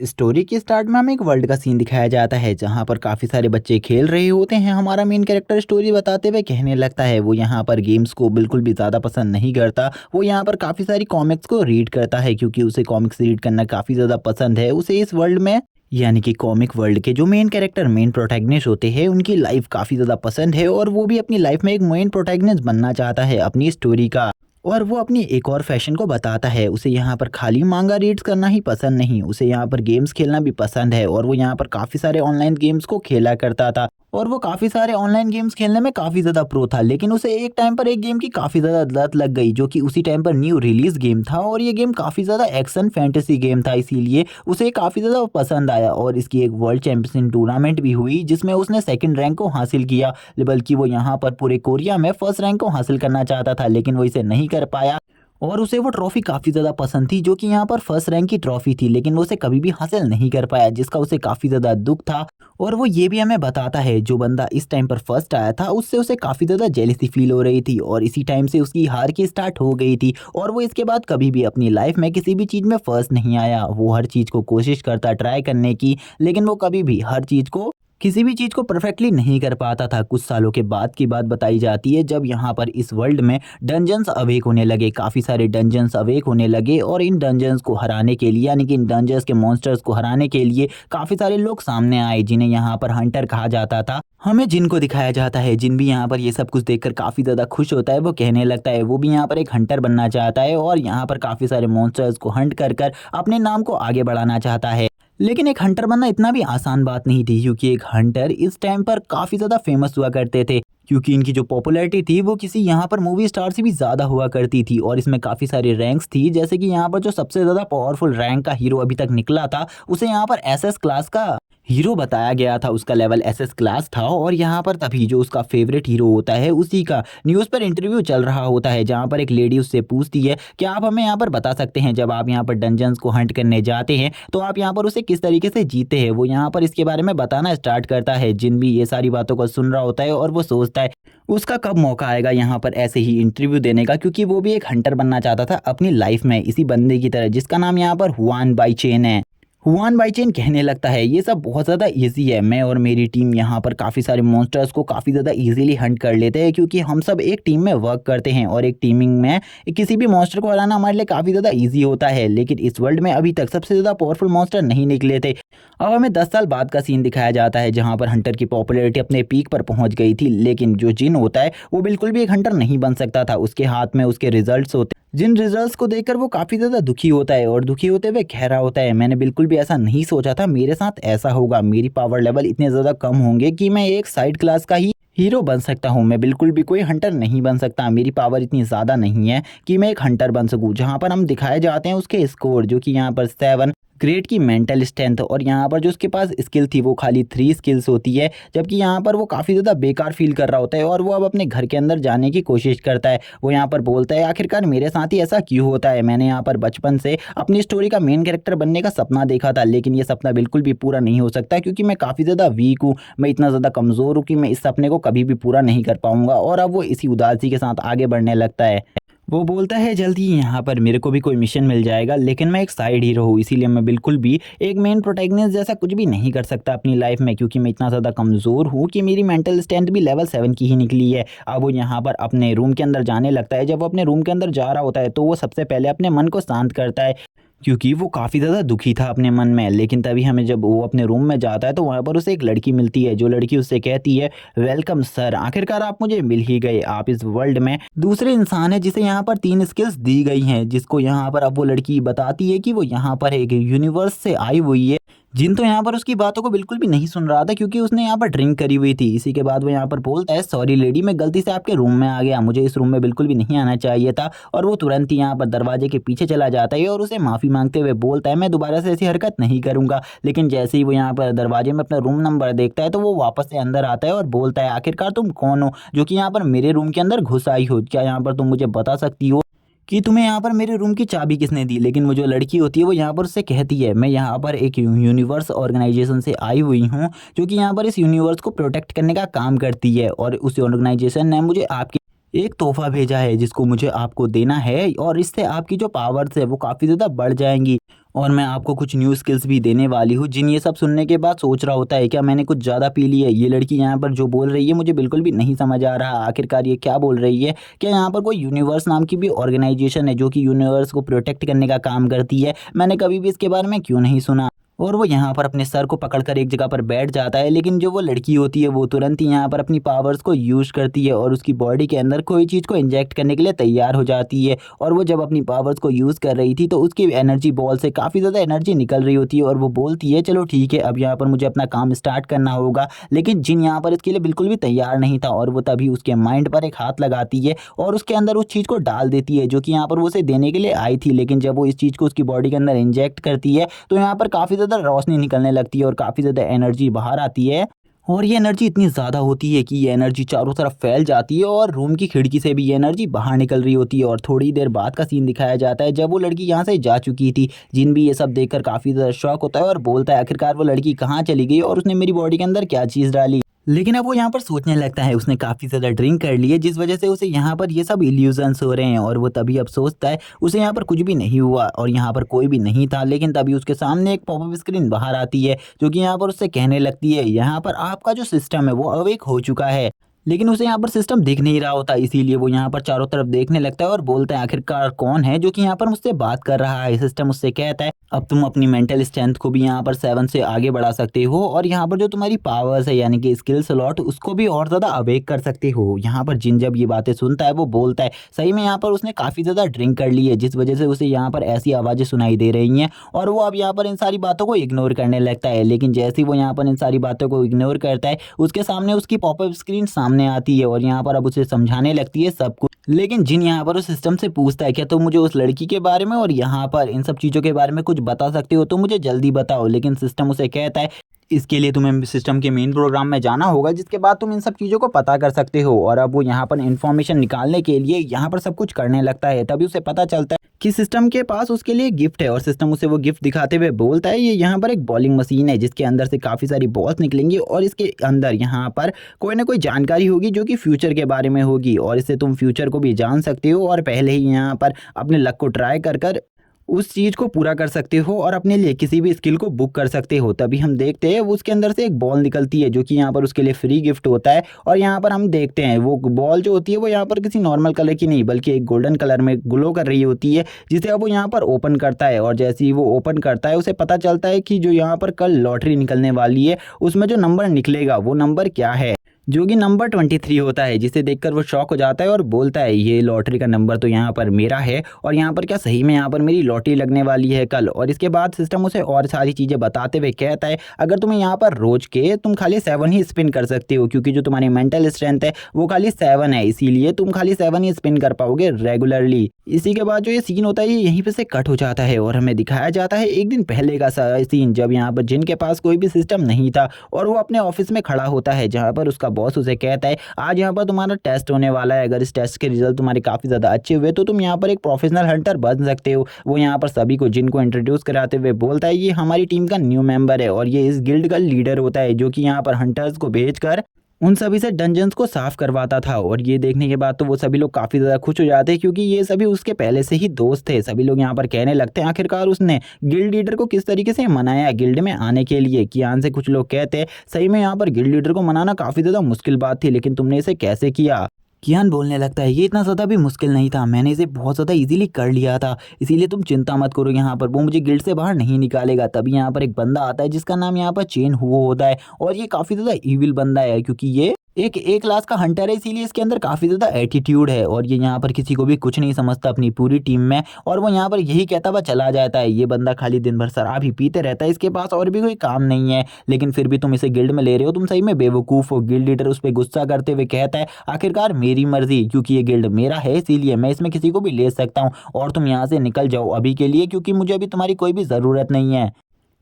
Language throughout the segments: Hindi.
स्टोरी के स्टार्ट में हमें एक वर्ल्ड का सीन दिखाया जाता है जहाँ पर काफ़ी सारे बच्चे खेल रहे होते हैं। हमारा मेन कैरेक्टर स्टोरी बताते हुए कहने लगता है वो यहाँ पर गेम्स को बिल्कुल भी ज़्यादा पसंद नहीं करता। वो यहाँ पर काफ़ी सारी कॉमिक्स को रीड करता है क्योंकि उसे कॉमिक्स रीड करना काफ़ी ज़्यादा पसंद है। उसे इस वर्ल्ड में यानी कि कॉमिक वर्ल्ड के जो मेन कैरेक्टर मेन प्रोटैगनिस्ट होते हैं उनकी लाइफ काफ़ी ज़्यादा पसंद है और वो भी अपनी लाइफ में एक मेन प्रोटैगनिस्ट बनना चाहता है अपनी स्टोरी का। और वो अपनी एक और फैशन को बताता है। उसे यहाँ पर खाली मांगा रीड्स करना ही पसंद नहीं, उसे यहाँ पर गेम्स खेलना भी पसंद है और वो यहाँ पर काफ़ी सारे ऑनलाइन गेम्स को खेला करता था। और वो काफ़ी सारे ऑनलाइन गेम्स खेलने में काफ़ी ज़्यादा प्रो था, लेकिन उसे एक टाइम पर एक गेम की काफ़ी ज़्यादा लत लग गई जो कि उसी टाइम पर न्यू रिलीज गेम था और ये गेम काफ़ी ज़्यादा एक्शन फैंटेसी गेम था, इसीलिए उसे काफ़ी ज़्यादा पसंद आया और इसकी एक वर्ल्ड चैंपियनशिप टूर्नामेंट भी हुई जिसमें उसने सेकंड रैंक को हासिल किया। बल्कि वो यहाँ पर पूरे कोरिया में फर्स्ट रैंक को हासिल करना चाहता था लेकिन वो इसे नहीं कर पाया। और उसे वो ट्रॉफ़ी काफ़ी ज़्यादा पसंद थी जो कि यहाँ पर फर्स्ट रैंक की ट्रॉफ़ी थी, लेकिन वो उसे कभी भी हासिल नहीं कर पाया जिसका उसे काफ़ी ज़्यादा दुख था। और वो ये भी हमें बताता है जो बंदा इस टाइम पर फर्स्ट आया था उससे उसे काफ़ी ज़्यादा जेलसी फील हो रही थी और इसी टाइम से उसकी हार की स्टार्ट हो गई थी। और वो इसके बाद कभी भी अपनी लाइफ में किसी भी चीज़ में फर्स्ट नहीं आया। वो हर चीज़ को कोशिश करता ट्राई करने की, लेकिन वो कभी भी हर चीज़ को किसी भी चीज़ को परफेक्टली नहीं कर पाता था। कुछ सालों के बाद की बात बताई जाती है जब यहाँ पर इस वर्ल्ड में डंजन्स अवेक होने लगे, काफ़ी सारे डंजन्स अवेक होने लगे और इन डंजन्स को हराने के लिए यानी कि इन डंजन्स के मॉन्स्टर्स को हराने के लिए काफ़ी सारे लोग सामने आए जिन्हें यहाँ पर हंटर कहा जाता था। हमें जिन को दिखाया जाता है, जिन भी यहाँ पर ये सब कुछ देखकर काफ़ी ज़्यादा खुश होता है। वो कहने लगता है वो भी यहाँ पर एक हंटर बनना चाहता है और यहाँ पर काफ़ी सारे मॉन्स्टर्स को हंट कर कर अपने नाम को आगे बढ़ाना चाहता है। लेकिन एक हंटर बनना इतना भी आसान बात नहीं थी क्योंकि एक हंटर इस टाइम पर काफ़ी ज़्यादा फेमस हुआ करते थे क्योंकि इनकी जो पॉपुलैरिटी थी वो किसी यहाँ पर मूवी स्टार से भी ज़्यादा हुआ करती थी। और इसमें काफ़ी सारी रैंक्स थी, जैसे कि यहाँ पर जो सबसे ज़्यादा पावरफुल रैंक का हीरो अभी तक निकला था उसे यहाँ पर एसएस क्लास का हीरो बताया गया था। उसका लेवल एसएस क्लास था और यहाँ पर तभी जो उसका फेवरेट हीरो होता है उसी का न्यूज़ पर इंटरव्यू चल रहा होता है जहाँ पर एक लेडी उससे पूछती है कि आप हमें यहाँ पर बता सकते हैं जब आप यहाँ पर डंजन्स को हंट करने जाते हैं तो आप यहाँ पर उसे किस तरीके से जीते हैं। वो यहाँ पर इसके बारे में बताना स्टार्ट करता है। जिन भी ये सारी बातों को सुन रहा होता है और वो सोचता है उसका कब मौका आएगा यहाँ पर ऐसे ही इंटरव्यू देने का, क्योंकि वो भी एक हंटर बनना चाहता था अपनी लाइफ में इसी बंदे की तरह जिसका नाम यहाँ पर हुआन बाईचेन है। हुआन बाईचेन कहने लगता है ये सब बहुत ज़्यादा इजी है, मैं और मेरी टीम यहाँ पर काफ़ी सारे मॉन्स्टर्स को काफ़ी ज़्यादा इजीली हंट कर लेते हैं क्योंकि हम सब एक टीम में वर्क करते हैं और एक टीमिंग में किसी भी मॉन्स्टर को हराना हमारे लिए काफ़ी ज़्यादा इजी होता है। लेकिन इस वर्ल्ड में अभी तक सबसे ज़्यादा पावरफुल मॉन्स्टर नहीं निकले थे। अब हमें 10 साल बाद का सीन दिखाया जाता है जहाँ पर हंटर की पॉपुलैरिटी अपने पीक पर पहुँच गई थी, लेकिन जो जिन होता है वो बिल्कुल भी एक हंटर नहीं बन सकता था। उसके हाथ में उसके रिजल्ट्स होते, जिन रिजल्ट्स को देखकर वो काफ़ी ज़्यादा दुखी होता है और दुखी होते हुए कह रहा होता है मैंने बिल्कुल भी ऐसा नहीं सोचा था मेरे साथ ऐसा होगा, मेरी पावर लेवल इतने ज़्यादा कम होंगे कि मैं एक साइड क्लास का ही हीरो बन सकता हूँ, मैं बिल्कुल भी कोई हंटर नहीं बन सकता, मेरी पावर इतनी ज़्यादा नहीं है कि मैं एक हंटर बन सकूँ। जहाँ पर हम दिखाए जाते हैं उसके स्कोर जो कि यहाँ पर 7 ग्रेड की मेंटल स्ट्रेंथ और यहाँ पर जो उसके पास स्किल थी वो खाली 3 स्किल्स होती है, जबकि यहाँ पर वो काफ़ी ज़्यादा बेकार फील कर रहा होता है और वो अब अपने घर के अंदर जाने की कोशिश करता है। वो यहाँ पर बोलता है आखिरकार मेरे साथ ही ऐसा क्यों होता है, मैंने यहाँ पर बचपन से अपनी स्टोरी का मेन कैरेक्टर बनने का सपना देखा था लेकिन ये सपना बिल्कुल भी पूरा नहीं हो सकता क्योंकि मैं काफ़ी ज़्यादा वीक हूँ, मैं इतना ज़्यादा कमज़ोर हूँ कि मैं इस सपने को कभी भी पूरा नहीं कर पाऊँगा। और अब वो इसी उदासी के साथ आगे बढ़ने लगता है। वो बोलता है जल्दी ही यहाँ पर मेरे को भी कोई मिशन मिल जाएगा, लेकिन मैं एक साइड हीरो हूँ इसीलिए मैं बिल्कुल भी एक मेन प्रोटैगनिस्ट जैसा कुछ भी नहीं कर सकता अपनी लाइफ में क्योंकि मैं इतना ज़्यादा कमज़ोर हूँ कि मेरी मेंटल स्ट्रेंथ भी लेवल 7 की ही निकली है। अब वो यहाँ पर अपने रूम के अंदर जाने लगता है। जब वो अपने रूम के अंदर जा रहा होता है तो वो सबसे पहले अपने मन को शांत करता है क्योंकि वो काफ़ी ज़्यादा दुखी था अपने मन में। लेकिन तभी हमें जब वो अपने रूम में जाता है तो वहाँ पर उसे एक लड़की मिलती है, जो लड़की उससे कहती है वेलकम सर, आखिरकार आप मुझे मिल ही गए, आप इस वर्ल्ड में दूसरे इंसान है जिसे यहाँ पर 3 स्किल्स दी गई हैं। जिसको यहाँ पर अब वो लड़की बताती है कि वो यहाँ पर एक यूनिवर्स से आई हुई है। जिन तो यहाँ पर उसकी बातों को बिल्कुल भी नहीं सुन रहा था क्योंकि उसने यहाँ पर ड्रिंक करी हुई थी। इसी के बाद वो यहाँ पर बोलता है सॉरी लेडी, मैं गलती से आपके रूम में आ गया, मुझे इस रूम में बिल्कुल भी नहीं आना चाहिए था। और वो तुरंत ही यहाँ पर दरवाजे के पीछे चला जाता है और उसे माफ़ी मांगते हुए बोलता है मैं दोबारा से ऐसी हरकत नहीं करूँगा। लेकिन जैसे ही वो यहाँ पर दरवाजे में अपना रूम नंबर देखता है तो वो वापस से अंदर आता है और बोलता है आखिरकार तुम कौन हो जो कि यहाँ पर मेरे रूम के अंदर घुस आई हो, क्या यहाँ पर तुम मुझे बता सकती हो कि तुम्हें यहाँ पर मेरे रूम की चाबी किसने दी। लेकिन वो जो लड़की होती है वो यहाँ पर उससे कहती है मैं यहाँ पर एक यूनिवर्स ऑर्गेनाइजेशन से आई हुई हूँ जो कि यहाँ पर इस यूनिवर्स को प्रोटेक्ट करने का काम करती है और उस ऑर्गेनाइजेशन ने मुझे आपके एक तोहफ़ा भेजा है जिसको मुझे आपको देना है और इससे आपकी जो पावर्स है वो काफ़ी ज़्यादा बढ़ जाएँगी और मैं आपको कुछ न्यू स्किल्स भी देने वाली हूँ। जिन ये सब सुनने के बाद सोच रहा होता है क्या मैंने कुछ ज़्यादा पी ली है? ये लड़की यहाँ पर जो बोल रही है मुझे बिल्कुल भी नहीं समझ आ रहा आखिरकार ये क्या बोल रही है? क्या यहाँ पर कोई यूनिवर्स नाम की भी ऑर्गेनाइज़ेशन है जो कि यूनिवर्स को प्रोटेक्ट करने का काम करती है? मैंने कभी भी इसके बारे में क्यों नहीं सुना? और वो यहाँ पर अपने सर को पकड़कर एक जगह पर बैठ जाता है, लेकिन जो वो लड़की होती है वो तुरंत ही यहाँ पर अपनी पावर्स को यूज़ करती है और उसकी बॉडी के अंदर कोई चीज़ को इंजेक्ट करने के लिए तैयार हो जाती है। और वो जब अपनी पावर्स को यूज़ कर रही थी तो उसकी एनर्जी बॉल से काफ़ी ज़्यादा एनर्जी निकल रही होती है और वो बोलती है चलो ठीक है अब यहाँ पर मुझे अपना काम स्टार्ट करना होगा। लेकिन जिन यहाँ पर इसके लिए बिल्कुल भी तैयार नहीं था और वो तभी उसके माइंड पर एक हाथ लगाती है और उसके अंदर उस चीज़ को डाल देती है जो कि यहाँ पर वो उसे देने के लिए आई थी। लेकिन जब वो इस चीज़ को उसकी बॉडी के अंदर इंजेक्ट करती है तो यहाँ पर काफ़ी ज़्यादा रोशनी निकलने लगती है और काफ़ी ज़्यादा एनर्जी बाहर आती है। और ये एनर्जी इतनी ज़्यादा होती है कि ये एनर्जी चारों तरफ फैल जाती है और रूम की खिड़की से भी ये एनर्जी बाहर निकल रही होती है। और थोड़ी देर बाद का सीन दिखाया जाता है जब वो लड़की यहाँ से जा चुकी थी। जिन भी ये सब देखकर काफ़ी ज़्यादा शॉक होता है और बोलता है आखिरकार वो लड़की कहाँ चली गई और उसने मेरी बॉडी के अंदर क्या चीज़ डाली। लेकिन अब वो यहाँ पर सोचने लगता है उसने काफ़ी ज़्यादा ड्रिंक कर ली है जिस वजह से उसे यहाँ पर ये सब इल्यूजन्स हो रहे हैं और वो तभी अब सोचता है उसे यहाँ पर कुछ भी नहीं हुआ और यहाँ पर कोई भी नहीं था। लेकिन तभी उसके सामने एक पॉपअप स्क्रीन बाहर आती है जो कि यहाँ पर उससे कहने लगती है यहाँ पर आपका जो सिस्टम है वो अवेक हो चुका है। लेकिन उसे यहाँ पर सिस्टम दिख नहीं रहा होता इसीलिए वो यहाँ पर चारों तरफ देखने लगता है और बोलता है आखिरकार कौन है जो कि यहाँ पर मुझसे बात कर रहा है। सिस्टम उससे कहता है अब तुम अपनी मेंटल स्ट्रेंथ को भी यहाँ पर 7 से आगे बढ़ा सकते हो और यहाँ पर जो तुम्हारी पावर्स है यानी कि स्किल स्लॉट उसको भी और ज़्यादा अवेक कर सकते हो। यहाँ पर जिन जब ये बातें सुनता है वो बोलता है सही में यहाँ पर उसने काफ़ी ज़्यादा ड्रिंक कर ली है जिस वजह से उसे यहाँ पर ऐसी आवाज़ें सुनाई दे रही हैं और वो अब यहाँ पर इन सारी बातों को इग्नोर करने लगता है। लेकिन जैसे ही वो यहाँ पर इन सारी बातों को इग्नोर करता है उसके सामने उसकी पॉपअप स्क्रीन सामने आती है और यहाँ पर अब उसे समझाने लगती है सब कुछ। लेकिन जिन यहाँ पर उस सिस्टम से पूछता है क्या तुम मुझे उस लड़की के बारे में और यहाँ पर इन सब चीज़ों के बारे में कुछ बता सकते हो तो मुझे जल्दी बताओ। लेकिन सिस्टम उसे कहता है इसके लिए तुम्हें सिस्टम के मेन प्रोग्राम में जाना होगा जिसके बाद तुम इन सब चीज़ों को पता कर सकते हो। और अब वो यहाँ पर इन्फॉर्मेशन निकालने के लिए यहाँ पर सब कुछ करने लगता है। तभी उसे पता चलता है कि सिस्टम के पास उसके लिए गिफ्ट है और सिस्टम उसे वो गिफ्ट दिखाते हुए बोलता है ये यहाँ पर एक बॉलिंग मशीन है जिसके अंदर से काफ़ी सारी बॉल्स निकलेंगी और इसके अंदर यहाँ पर कोई ना कोई जानकारी होगी जो कि फ्यूचर के बारे में होगी और इससे तुम फ्यूचर को भी जान सकते हो और पहले ही यहाँ पर अपने लक को ट्राई कर कर उस चीज़ को पूरा कर सकते हो और अपने लिए किसी भी स्किल को बुक कर सकते हो। तभी हम देखते हैं वो उसके अंदर से एक बॉल निकलती है जो कि यहाँ पर उसके लिए फ्री गिफ्ट होता है। और यहाँ पर हम देखते हैं वो बॉल जो होती है वो यहाँ पर किसी नॉर्मल कलर की नहीं बल्कि एक गोल्डन कलर में ग्लो कर रही होती है जिसे अब वो यहाँ पर ओपन करता है। और जैसे ही वो ओपन करता है उसे पता चलता है कि जो यहाँ पर कल लॉटरी निकलने वाली है उसमें जो नंबर निकलेगा वो नंबर क्या है जो कि नंबर 23 होता है। जिसे देखकर वो शॉक हो जाता है और बोलता है ये लॉटरी का नंबर तो यहाँ पर मेरा है और यहाँ पर क्या सही में यहाँ पर मेरी लॉटरी लगने वाली है कल। और इसके बाद सिस्टम उसे और सारी चीज़ें बताते हुए कहता है अगर तुम्हें यहाँ पर रोज के तुम खाली 7 ही स्पिन कर सकते हो क्योंकि जो तुम्हारी मेंटल स्ट्रेंथ है वो खाली 7 है इसीलिए तुम खाली 7 ही स्पिन कर पाओगे रेगुलरली। इसी के बाद जो ये सीन होता है ये यहीं पे से कट हो जाता है और हमें दिखाया जाता है एक दिन पहले का सीन जब यहाँ पर जिनके पास कोई भी सिस्टम नहीं था और वो अपने ऑफिस में खड़ा होता है जहाँ पर उसका बॉस उसे कहता है आज यहाँ पर तुम्हारा टेस्ट होने वाला है, अगर इस टेस्ट के रिजल्ट तुम्हारे काफ़ी ज़्यादा अच्छे हुए तो तुम यहाँ पर एक प्रोफेशनल हंटर बन सकते हो। वो यहाँ पर सभी को जिनको इंट्रोड्यूस कराते हुए बोलता है ये हमारी टीम का न्यू मेंबर है और ये इस गिल्ड का लीडर होता है जो कि यहाँ पर हंटर्स को भेजकर उन सभी से डंजन्स को साफ करवाता था। और ये देखने के बाद तो वो सभी लोग काफ़ी ज़्यादा खुश हो जाते हैं क्योंकि ये सभी उसके पहले से ही दोस्त थे। सभी लोग यहाँ पर कहने लगते हैं आखिरकार उसने गिल्ड लीडर को किस तरीके से मनाया गिल्ड में आने के लिए। कियान से कुछ लोग कहते हैं सही में यहाँ पर गिल्ड लीडर को मनाना काफ़ी ज़्यादा मुश्किल बात थी लेकिन तुमने इसे कैसे किया। कियान बोलने लगता है ये इतना ज़्यादा भी मुश्किल नहीं था, मैंने इसे बहुत ज़्यादा इजीली कर लिया था इसीलिए तुम चिंता मत करो, यहाँ पर वो मुझे गिल्ड से बाहर नहीं निकालेगा। तभी यहाँ पर एक बंदा आता है जिसका नाम यहाँ पर चेन हुआ होता है और ये काफ़ी ज़्यादा ईविल बंदा है क्योंकि ये एक क्लास का हंटर है इसीलिए इसके अंदर काफ़ी ज़्यादा एटीट्यूड है और ये यहाँ पर किसी को भी कुछ नहीं समझता अपनी पूरी टीम में। और वो यहाँ पर यही कहता हुआ चला जाता है ये बंदा खाली दिन भर शराब ही पीते रहता है, इसके पास और भी कोई काम नहीं है लेकिन फिर भी तुम इसे गिल्ड में ले रहे हो, तुम सही में बेवकूफ़ हो। गिल्ड लीडर उस पर गुस्सा करते हुए कहता है आखिरकार मेरी मर्जी, क्योंकि ये गिल्ड मेरा है इसीलिए मैं इसमें किसी को भी ले सकता हूँ और तुम यहाँ से निकल जाओ अभी के लिए क्योंकि मुझे अभी तुम्हारी कोई भी ज़रूरत नहीं है।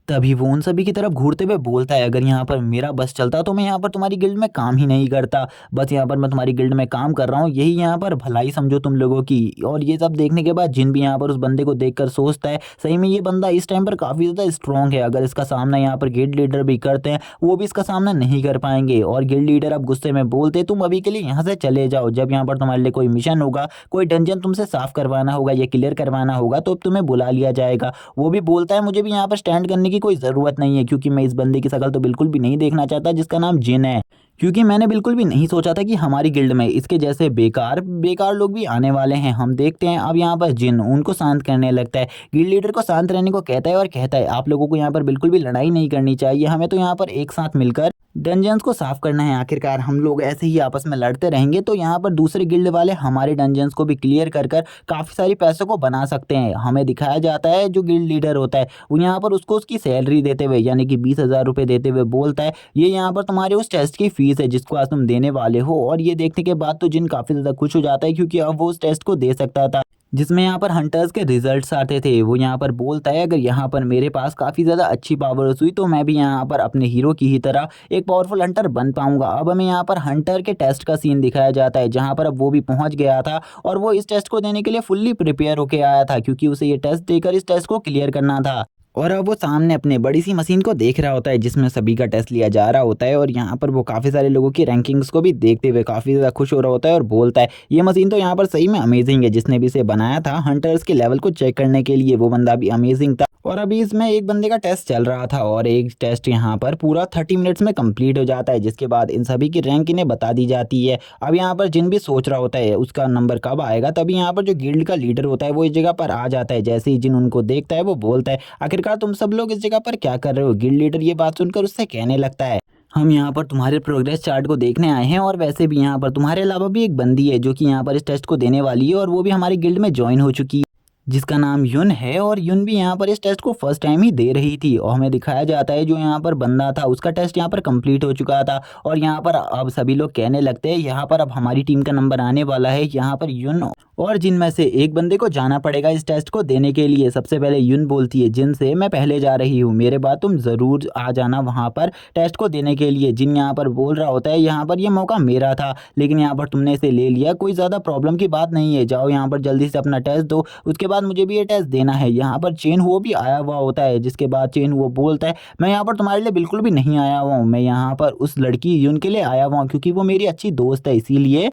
तभी वो उन सभी की तरफ घूरते हुए बोलता है, अगर यहाँ पर मेरा बस चलता तो मैं यहाँ पर तुम्हारी गिल्ड में काम ही नहीं करता। बस यहाँ पर मैं तुम्हारी गिल्ड में काम कर रहा हूँ, यही यहाँ पर भलाई समझो तुम लोगों की। और ये सब देखने के बाद जिन भी यहाँ पर उस बंदे को देखकर सोचता है सही में ये बंदा इस टाइम पर काफ़ी ज़्यादा स्ट्रॉन्ग है। अगर इसका सामना यहाँ पर गिल्ड लीडर भी करते हैं वो भी इसका सामना नहीं कर पाएंगे। और गिल्ड लीडर अब गुस्से में बोलते तुम अभी के लिए यहाँ से चले जाओ, जब यहाँ पर तुम्हारे लिए कोई मिशन होगा, कोई डंजन तुमसे साफ करवाना होगा या क्लियर करवाना होगा तो तुम्हें बुला लिया जाएगा। वो भी बोलता है मुझे भी यहाँ पर स्टैंड करने की कोई ज़रूरत नहीं है, क्योंकि मैं इस बंदे की शक्ल तो बिल्कुल भी नहीं देखना चाहता जिसका नाम जिन है। क्योंकि मैंने बिल्कुल भी नहीं सोचा था कि हमारी गिल्ड में इसके जैसे बेकार बेकार लोग भी आने वाले हैं। हम देखते हैं अब यहाँ पर जिन उनको शांत करने लगता है, गिल्ड लीडर को शांत रहने को कहता है और कहता है आप लोगों को यहाँ पर बिल्कुल भी लड़ाई नहीं करनी चाहिए, हमें तो यहाँ पर एक साथ मिलकर डंजन्स को साफ करना है। आखिरकार हम लोग ऐसे ही आपस में लड़ते रहेंगे तो यहाँ पर दूसरे गिल्ड वाले हमारे डंजन्स को भी क्लियर कर कर काफ़ी सारी पैसों को बना सकते हैं। हमें दिखाया जाता है जो गिल्ड लीडर होता है वो यहाँ पर उसको उसकी सैलरी देते हुए यानी कि 20,000 रुपये देते हुए बोलता है ये यहाँ पर तुम्हारे उस टेस्ट की फीस है जिसको आज तुम देने वाले हो। और ये देखने के बाद तो जिन काफ़ी ज़्यादा खुश हो जाता है क्योंकि अब वो उस टेस्ट को दे सकता था जिसमें यहाँ पर हंटर्स के रिजल्ट्स आते थे। वो यहाँ पर बोलता है अगर यहाँ पर मेरे पास काफ़ी ज़्यादा अच्छी पावर्स हुई तो मैं भी यहाँ पर अपने हीरो की ही तरह एक पावरफुल हंटर बन पाऊंगा। अब हमें यहाँ पर हंटर के टेस्ट का सीन दिखाया जाता है जहाँ पर अब वो भी पहुँच गया था और वो इस टेस्ट को देने के लिए फुल्ली प्रिपेयर होकर आया था क्योंकि उसे ये टेस्ट देकर इस टेस्ट को क्लियर करना था। और अब वो सामने अपने बड़ी सी मशीन को देख रहा होता है जिसमें सभी का टेस्ट लिया जा रहा होता है। और यहाँ पर वो काफ़ी सारे लोगों की रैंकिंग्स को भी देखते हुए काफ़ी ज़्यादा खुश हो रहा होता है और बोलता है ये मशीन तो यहाँ पर सही में अमेजिंग है। जिसने भी इसे बनाया था हंटर्स के लेवल को चेक करने के लिए वो बंदा भी अमेजिंग था। और अभी इसमें एक बंदे का टेस्ट चल रहा था और एक टेस्ट यहाँ पर पूरा 30 मिनट्स में कंप्लीट हो जाता है, जिसके बाद इन सभी की रैंक इन्हें बता दी जाती है। अब यहाँ पर जिन भी सोच रहा होता है उसका नंबर कब आएगा, तभी यहाँ पर जो गिल्ड का लीडर होता है वो इस जगह पर आ जाता है। जैसे ही जिन उनको देखता है वो बोलता है आखिरकार तुम सब लोग इस जगह पर क्या कर रहे हो। गिल्ड लीडर ये बात सुनकर उससे कहने लगता है हम यहाँ पर तुम्हारे प्रोग्रेस चार्ट को देखने आए हैं और वैसे भी यहाँ पर तुम्हारे अलावा भी एक बंदी है जो कि यहाँ पर इस टेस्ट को देने वाली है और वो भी हमारी गिल्ड में ज्वाइन हो चुकी है जिसका नाम युन है। और युन भी यहाँ पर इस टेस्ट को फर्स्ट टाइम ही दे रही थी। और हमें दिखाया जाता है जो यहाँ पर बंदा था उसका टेस्ट यहाँ पर कंप्लीट हो चुका था और यहाँ पर अब सभी लोग कहने लगते हैं यहाँ पर अब हमारी टीम का नंबर आने वाला है। यहाँ पर युन और जिन में से एक बंदे को जाना पड़ेगा इस टेस्ट को देने के लिए। सबसे पहले युन बोलती है जिन से मैं पहले जा रही हूँ, मेरे बाद तुम ज़रूर आ जाना वहाँ पर टेस्ट को देने के लिए। जिन यहाँ पर बोल रहा होता है यहाँ पर ये मौका मेरा था लेकिन यहाँ पर तुमने इसे ले लिया, कोई ज़्यादा प्रॉब्लम की बात नहीं है, जाओ यहाँ पर जल्दी से अपना टेस्ट दो, उसके बाद मुझे भी ये टेस्ट देना है। यहाँ पर चेन हुआ भी आया हुआ होता है जिसके बाद चेन हुआ बोलता है मैं यहाँ पर तुम्हारे लिए बिल्कुल भी नहीं आया हुआ हूँ, मैं यहाँ पर उस लड़की युन के लिए आया हुआ हूँ क्योंकि वो मेरी अच्छी दोस्त है, इसीलिए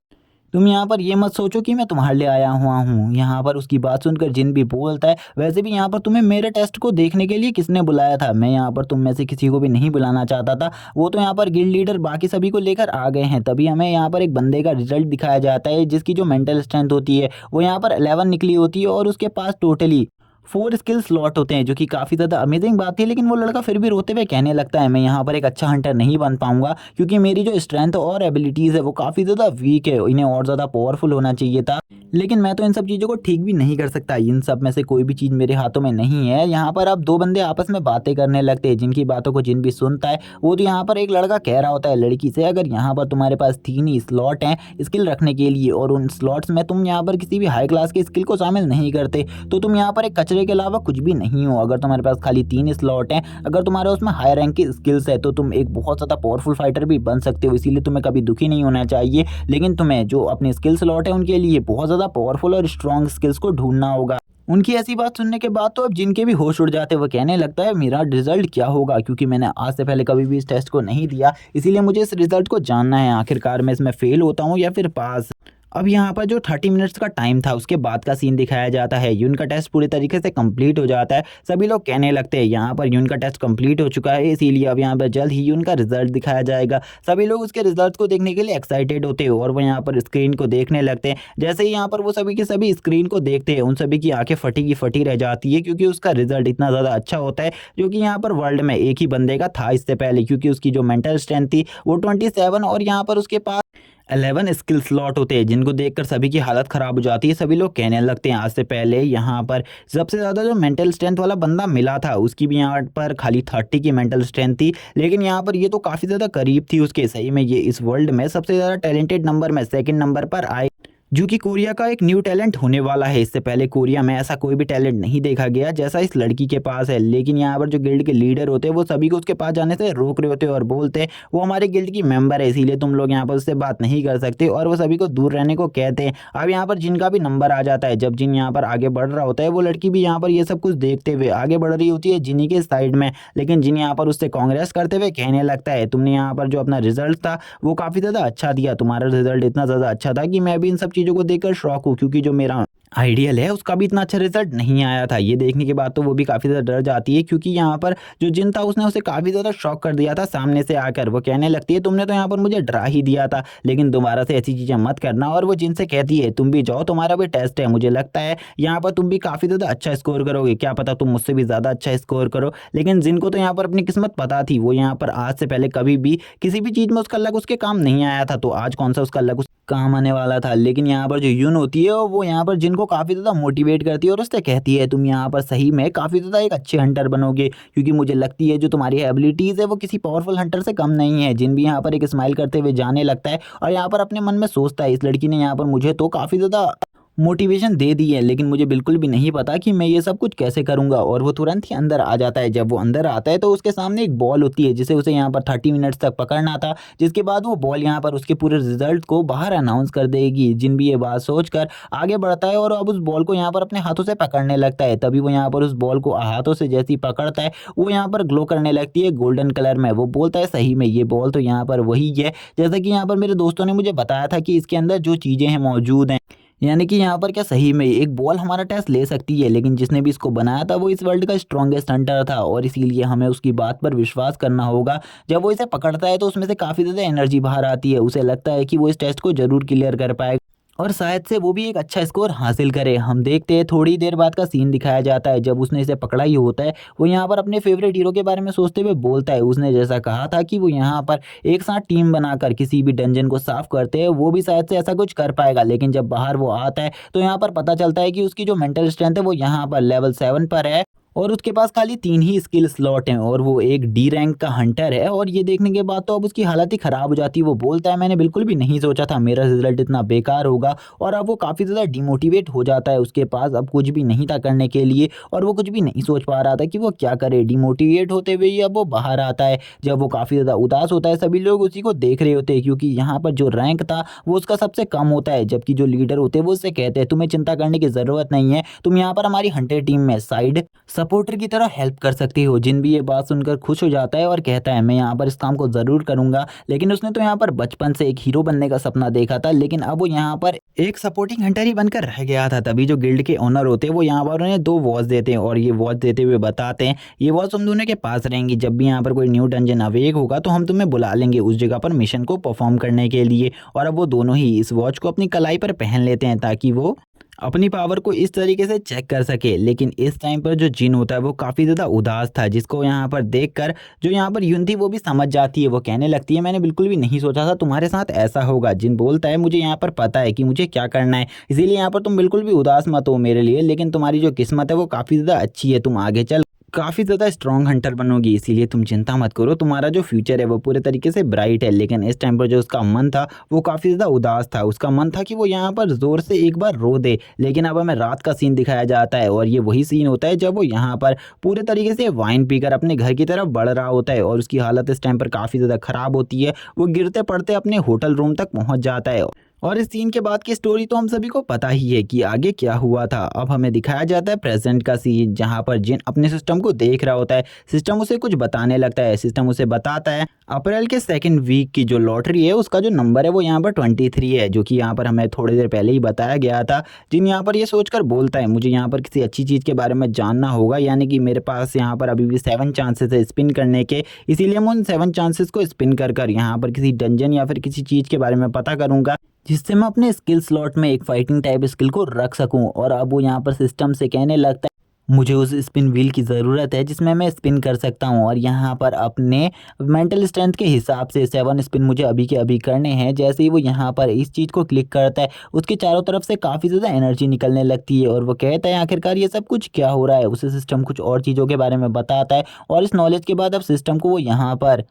तुम यहाँ पर ये मत सोचो कि मैं तुम्हारे लिए आया हुआ हूँ। यहाँ पर उसकी बात सुनकर जिन भी बोलता है वैसे भी यहाँ पर तुम्हें मेरे टेस्ट को देखने के लिए किसने बुलाया था, मैं यहाँ पर तुम में से किसी को भी नहीं बुलाना चाहता था, वो तो यहाँ पर गिल्ड लीडर बाकी सभी को लेकर आ गए हैं। तभी हमें यहाँ पर एक बंदे का रिजल्ट दिखाया जाता है जिसकी जो मेंटल स्ट्रेंथ होती है वो यहाँ पर 11 निकली होती है और उसके पास टोटली 4 स्किल स्लॉट होते हैं जो कि काफ़ी ज़्यादा अमेजिंग बात थी। लेकिन वो लड़का फिर भी रोते हुए कहने लगता है मैं यहाँ पर एक अच्छा हंटर नहीं बन पाऊंगा क्योंकि मेरी जो स्ट्रेंथ और एबिलिटीज़ है वो काफ़ी ज़्यादा वीक है, इन्हें और ज़्यादा पावरफुल होना चाहिए था। लेकिन मैं तो इन सब चीज़ों को ठीक भी नहीं कर सकता, इन सब में से कोई भी चीज़ मेरे हाथों में नहीं है। यहाँ पर अब दो बंदे आपस में बातें करने लगते हैं जिनकी बातों को जिन भी सुनता है वो तो यहाँ पर एक लड़का कह रहा होता है लड़की से अगर यहाँ पर तुम्हारे पास 3 ही स्लॉट हैं स्किल रखने के लिए और उन स्लॉट्स में तुम यहाँ पर किसी भी हाई क्लास के स्किल को शामिल नहीं करते तो तुम यहाँ पर एक कचरे के अलावा कुछ भी नहीं हो। अगर तुम्हारे पास खाली 3 स्लॉट हैं, अगर तुम्हारे उसमें हाई रैंक की स्किल्स है तो तुम एक बहुत ज़्यादा पावरफुल फाइटर भी बन सकते हो, इसीलिए तुम्हें कभी दुखी नहीं होना चाहिए। लेकिन तुम्हें जो अपने स्किल स्लॉट है उनके लिए बहुत ज़्यादा पावरफुल और स्ट्रॉन्ग स्किल्स को ढूंढना होगा। उनकी ऐसी बात सुनने के बाद तो अब जिनके भी होश उड़ जाते वो कहने लगता है मेरा रिजल्ट क्या होगा क्योंकि मैंने आज से पहले कभी भी इस टेस्ट को नहीं दिया, इसीलिए मुझे इस रिजल्ट को जानना है आखिरकार मैं इसमें फेल होता हूँ या फिर पास। अब यहाँ पर जो 30 मिनट्स का टाइम था उसके बाद का सीन दिखाया जाता है। यून का टेस्ट पूरी तरीके से कंप्लीट हो जाता है, सभी लोग कहने लगते हैं यहाँ पर यून का टेस्ट कंप्लीट हो चुका है, इसीलिए अब यहाँ पर जल्द ही यून का रिजल्ट दिखाया जाएगा। सभी लोग उसके रिजल्ट को देखने के लिए एक्साइटेड होते हैं और वो यहाँ पर स्क्रीन को देखने लगते हैं। जैसे ही यहाँ पर वो सभी के सभी स्क्रीन को देखते हैं उन सभी की आंखें फटी की फटी रह जाती है क्योंकि उसका रिजल्ट इतना ज़्यादा अच्छा होता है जो कि यहाँ पर वर्ल्ड में एक ही बंदे का था इससे पहले, क्योंकि उसकी जो मेंटल स्ट्रेंथ थी वो 27 और यहाँ पर उसके पास 11 स्किल स्लॉट होते हैं जिनको देखकर सभी की हालत ख़राब हो जाती है। सभी लोग कहने लगते हैं आज से पहले यहाँ पर सबसे ज़्यादा जो मेंटल स्ट्रेंथ वाला बंदा मिला था उसकी भी यहाँ पर खाली 30 की मेंटल स्ट्रेंथ थी, लेकिन यहाँ पर ये तो काफ़ी ज़्यादा करीब थी उसके। सही में ये इस वर्ल्ड में सबसे ज़्यादा टैलेंटेड नंबर में सेकंड नंबर पर आए। जो कि कोरिया का एक न्यू टैलेंट होने वाला है। इससे पहले कोरिया में ऐसा कोई भी टैलेंट नहीं देखा गया जैसा इस लड़की के पास है। लेकिन यहाँ पर जो गिल्ड के लीडर होते हैं वो सभी को उसके पास जाने से रोक रहे होते हैं और बोलते हैं वो हमारे गिल्ड की मेंबर है, इसीलिए तुम लोग यहाँ पर उससे बात नहीं कर सकते और वो सभी को दूर रहने को कहते हैं। अब यहाँ पर जिन का भी नंबर आ जाता है, जब जिन यहाँ पर आगे बढ़ रहा होता है वो लड़की भी यहाँ पर ये सब कुछ देखते हुए आगे बढ़ रही होती है जिन्हीं के साइड में। लेकिन जिन यहाँ पर उससे कांग्रेस करते हुए कहने लगता है तुमने यहाँ पर जो अपना रिजल्ट था वो काफ़ी ज़्यादा अच्छा दिया, तुम्हारा रिजल्ट इतना ज़्यादा अच्छा था कि मैं भी इन सब चीज़ों को देखकर शॉक हूँ, क्योंकि जो मेरा आइडियल है उसका भी इतना अच्छा रिजल्ट नहीं आया था। ये देखने के बाद तो वो भी काफ़ी ज़्यादा डर जाती है, क्योंकि यहाँ पर जो जिन था उसने उसे काफ़ी ज़्यादा शॉक कर दिया था सामने से आकर। वो कहने लगती है तुमने तो यहाँ पर मुझे डरा ही दिया था, लेकिन दोबारा से ऐसी चीज़ें मत करना। और वो जिन से कहती है तुम भी जाओ, तुम्हारा भी टेस्ट है, मुझे लगता है यहाँ पर तुम भी काफ़ी ज़्यादा अच्छा स्कोर करोगे, क्या पता तुम मुझसे भी ज़्यादा अच्छा स्कोर करो। लेकिन जिनको तो यहाँ पर अपनी किस्मत पता थी, वो यहाँ पर आज से पहले कभी भी किसी भी चीज़ में उसका लक उसके काम नहीं आया था, तो आज कौन सा उसका लक काम आने वाला था। लेकिन यहाँ पर जो यून होती है वो यहाँ पर जिनको काफ़ी ज़्यादा मोटिवेट करती है और उससे कहती है तुम यहाँ पर सही में काफ़ी ज़्यादा एक अच्छे हंटर बनोगे, क्योंकि मुझे लगती है जो तुम्हारी एबिलिटीज़ है वो किसी पावरफुल हंटर से कम नहीं है। जिन भी यहाँ पर एक स्माइल करते हुए जाने लगता है और यहाँ पर अपने मन में सोचता है इस लड़की ने यहाँ पर मुझे तो काफ़ी ज़्यादा मोटिवेशन दे दी है, लेकिन मुझे बिल्कुल भी नहीं पता कि मैं ये सब कुछ कैसे करूँगा। और वो तुरंत ही अंदर आ जाता है। जब वो अंदर आता है तो उसके सामने एक बॉल होती है जिसे उसे यहाँ पर 30 मिनट्स तक पकड़ना था, जिसके बाद वो बॉल यहाँ पर उसके पूरे रिजल्ट को बाहर अनाउंस कर देगी। जिन भी ये बात सोचकर आगे बढ़ता है और अब उस बॉल को यहाँ पर अपने हाथों से पकड़ने लगता है। तभी वो यहाँ पर उस बॉल को हाथों से जैसे ही पकड़ता है वो यहाँ पर ग्लो करने लगती है गोल्डन कलर में। वो बोलता है सही में ये बॉल तो यहाँ पर वही है जैसा कि यहाँ पर मेरे दोस्तों ने मुझे बताया था कि इसके अंदर जो चीज़ें हैं मौजूद हैं, यानी कि यहाँ पर क्या सही में एक बॉल हमारा टेस्ट ले सकती है। लेकिन जिसने भी इसको बनाया था वो इस वर्ल्ड का स्ट्रॉन्गेस्ट हंटर था और इसीलिए हमें उसकी बात पर विश्वास करना होगा। जब वो इसे पकड़ता है तो उसमें से काफ़ी ज़्यादा एनर्जी बाहर आती है। उसे लगता है कि वो इस टेस्ट को ज़रूर क्लियर कर पाएगा और शायद से वो भी एक अच्छा स्कोर हासिल करे। हम देखते हैं थोड़ी देर बाद का सीन दिखाया जाता है जब उसने इसे पकड़ा ही होता है। वो यहाँ पर अपने फेवरेट हीरो के बारे में सोचते हुए बोलता है उसने जैसा कहा था कि वो यहाँ पर एक साथ टीम बनाकर किसी भी डंजन को साफ करते हैं, वो भी शायद से ऐसा कुछ कर पाएगा। लेकिन जब बाहर वो आता है तो यहाँ पर पता चलता है कि उसकी जो मेंटल स्ट्रेंथ है वो यहाँ पर लेवल 7 पर है और उसके पास खाली 3 ही स्किल स्लॉट हैं और वो एक डी रैंक का हंटर है। और ये देखने के बाद तो अब उसकी हालत ही ख़राब हो जाती है। वो बोलता है मैंने बिल्कुल भी नहीं सोचा था मेरा रिज़ल्ट इतना बेकार होगा। और अब वो काफ़ी ज़्यादा डिमोटिवेट हो जाता है, उसके पास अब कुछ भी नहीं था करने के लिए और वो कुछ भी नहीं सोच पा रहा था कि वो क्या करे। डिमोटिवेट होते हुए ही अब वो बाहर आता है। जब वो काफ़ी ज़्यादा उदास होता है सभी लोग उसी को देख रहे होते हैं, क्योंकि यहाँ पर जो रैंक था वो उसका सबसे कम होता है। जबकि जो लीडर होते हैं वो उससे कहते हैं तुम्हें चिंता करने की ज़रूरत नहीं है, तुम यहाँ पर हमारी हंटर टीम में साइड सपोर्टर की तरह हेल्प कर सकती हो। जिन भी ये बात सुनकर खुश हो जाता है और कहता है मैं यहाँ पर इस काम को ज़रूर करूँगा। लेकिन उसने तो यहाँ पर बचपन से एक हीरो बनने का सपना देखा था, लेकिन अब वो यहाँ पर एक सपोर्टिंग हंटर ही बनकर रह गया था। तभी जो गिल्ड के ओनर होते हैं वो यहाँ पर उन्हें 2 वॉच देते हैं और ये वॉच देते हुए बताते हैं ये वॉच तुम दोनों के पास रहेंगी, जब भी यहाँ पर कोई न्यू डंजन अवेक होगा तो हम तुम्हें बुला लेंगे उस जगह पर मिशन को परफॉर्म करने के लिए। और अब वो दोनों ही इस वॉच को अपनी कलाई पर पहन लेते हैं ताकि वो अपनी पावर को इस तरीके से चेक कर सके। लेकिन इस टाइम पर जो जिन होता है वो काफ़ी ज़्यादा उदास था, जिसको यहाँ पर देखकर जो यहाँ पर यून थी वो भी समझ जाती है। वो कहने लगती है मैंने बिल्कुल भी नहीं सोचा था तुम्हारे साथ ऐसा होगा। जिन बोलता है मुझे यहाँ पर पता है कि मुझे क्या करना है, इसीलिए यहाँ पर तुम बिल्कुल भी उदास मत हो मेरे लिए। लेकिन तुम्हारी जो किस्मत है वो काफ़ी ज़्यादा अच्छी है, तुम आगे चल काफ़ी ज़्यादा स्ट्रॉन्ग हंटर बनोगी, इसीलिए तुम चिंता मत करो, तुम्हारा जो फ्यूचर है वो पूरे तरीके से ब्राइट है। लेकिन इस टाइम पर जो उसका मन था वो काफ़ी ज़्यादा उदास था। उसका मन था कि वो यहाँ पर ज़ोर से एक बार रो दे। लेकिन अब हमें रात का सीन दिखाया जाता है और ये वही सीन होता है जब वो यहाँ पर पूरे तरीके से वाइन पीकर अपने घर की तरफ बढ़ रहा होता है और उसकी हालत इस टाइम पर काफ़ी ज़्यादा ख़राब होती है। वो गिरते पड़ते अपने होटल रूम तक पहुँच जाता है। और इस सीन के बाद की स्टोरी तो हम सभी को पता ही है कि आगे क्या हुआ था। अब हमें दिखाया जाता है प्रेजेंट का सीन, जहां पर जिन अपने सिस्टम को देख रहा होता है। सिस्टम उसे कुछ बताने लगता है। सिस्टम उसे बताता है अप्रैल के 2nd वीक की जो लॉटरी है उसका जो नंबर है वो यहाँ पर 23 है, जो कि यहाँ पर हमें थोड़ी देर पहले ही बताया गया था। जिन यहाँ पर ये सोचकर बोलता है मुझे यहाँ पर किसी अच्छी चीज़ के बारे में जानना होगा, यानी कि मेरे पास यहाँ पर अभी भी 7 चांसेस है स्पिन करने के, इसीलिए मैं उन 7 चांसेस को स्पिन कर यहाँ पर किसी डंजन या फिर किसी चीज़ के बारे में पता करूँगा जिससे मैं अपने स्किल स्लॉट में एक फाइटिंग टाइप स्किल को रख सकूं। और अब वो यहाँ पर सिस्टम से कहने लगता है मुझे उस स्पिन व्हील की ज़रूरत है जिसमें मैं स्पिन कर सकता हूं। और यहाँ पर अपने मेंटल स्ट्रेंथ के हिसाब से 7 स्पिन मुझे अभी के अभी करने हैं। जैसे ही वो यहाँ पर इस चीज़ को क्लिक करता है उसके चारों तरफ से काफ़ी ज़्यादा एनर्जी निकलने लगती है और वो कहता है आखिरकार ये सब कुछ क्या हो रहा है। उसे सिस्टम कुछ और चीज़ों के बारे में बताता है और इस नॉलेज के बाद अब सिस्टम को वो यहाँ पर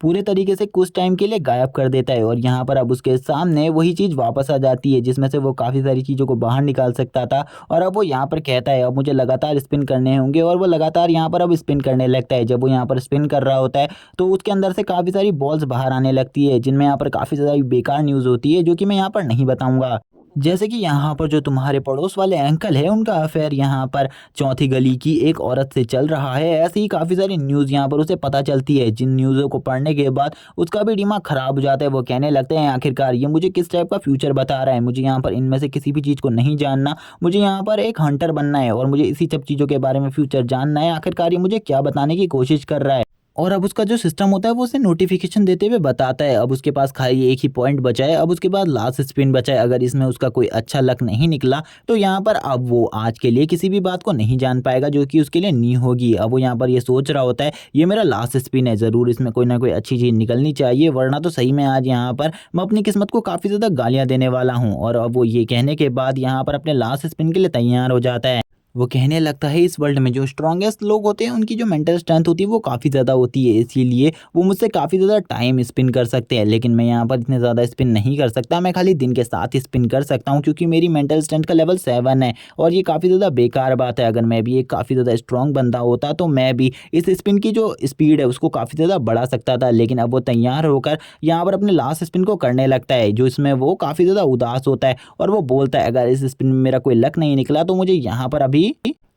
पूरे तरीके से कुछ टाइम के लिए गायब कर देता है और यहाँ पर अब उसके सामने वही चीज़ वापस आ जाती है जिसमें से वो काफ़ी सारी चीज़ों को बाहर निकाल सकता था। और अब वो यहाँ पर कहता है अब मुझे लगातार स्पिन करने होंगे और वो लगातार यहाँ पर अब स्पिन करने लगता है। जब वो यहाँ पर स्पिन कर रहा होता है तो उसके अंदर से काफ़ी सारी बॉल्स बाहर आने लगती है जिनमें यहाँ पर काफ़ी ज़्यादा बेकार न्यूज़ होती है जो कि मैं यहाँ पर नहीं बताऊँगा। जैसे कि यहाँ पर जो तुम्हारे पड़ोस वाले अंकल है उनका अफेयर यहाँ पर चौथी गली की एक औरत से चल रहा है। ऐसे ही काफ़ी सारी न्यूज़ यहाँ पर उसे पता चलती है जिन न्यूज़ों को पढ़ने के बाद उसका भी दिमाग ख़राब हो जाता है। वो कहने लगते हैं आखिरकार ये मुझे किस टाइप का फ्यूचर बता रहा है, मुझे यहाँ पर इनमें से किसी भी चीज़ को नहीं जानना, मुझे यहाँ पर एक हंटर बनना है और मुझे इसी सब चीज़ों के बारे में फ्यूचर जानना है। आखिरकार ये मुझे क्या बताने की कोशिश कर रहा है। और अब उसका जो सिस्टम होता है वो उसे नोटिफिकेशन देते हुए बताता है। अब उसके पास खाली एक ही पॉइंट बचा है, अब उसके बाद लास्ट स्पिन बचा है। अगर इसमें उसका कोई अच्छा लक नहीं निकला तो यहाँ पर अब वो आज के लिए किसी भी बात को नहीं जान पाएगा जो कि उसके लिए नी होगी। अब वो यहाँ पर ये सोच रहा होता है ये मेरा लास्ट स्पिन है, ज़रूर इसमें कोई ना कोई अच्छी चीज़ निकलनी चाहिए वरना तो सही में आज यहाँ पर मैं अपनी किस्मत को काफ़ी ज़्यादा गालियाँ देने वाला हूँ। और अब वो ये कहने के बाद यहाँ पर अपने लास्ट स्पिन के लिए तैयार हो जाता है। वो कहने लगता है इस वर्ल्ड में जो स्ट्रॉन्गेस्ट लोग होते हैं उनकी जो मेंटल स्ट्रेंथ होती है वो काफ़ी ज़्यादा होती है, इसीलिए वो मुझसे काफ़ी ज़्यादा टाइम स्पिन कर सकते हैं। लेकिन मैं यहाँ पर इतने ज़्यादा स्पिन नहीं कर सकता, मैं खाली दिन के साथ ही स्पिन कर सकता हूँ क्योंकि मेरी मेंटल स्ट्रेंथ का लेवल 7 है। और ये काफ़ी ज़्यादा बेकार बात है, अगर मैं भी एक काफ़ी ज़्यादा स्ट्रॉन्ग बंदा होता तो मैं भी इस स्पिन की जो स्पीड है उसको काफ़ी ज़्यादा बढ़ा सकता था। लेकिन अब वो तैयार होकर यहाँ पर अपने लास्ट स्पिन को करने लगता है जो इसमें वो काफ़ी ज़्यादा उदास होता है और वो बोलता है अगर इस स्पिन में मेरा कोई लक नहीं निकला तो मुझे यहाँ पर अभी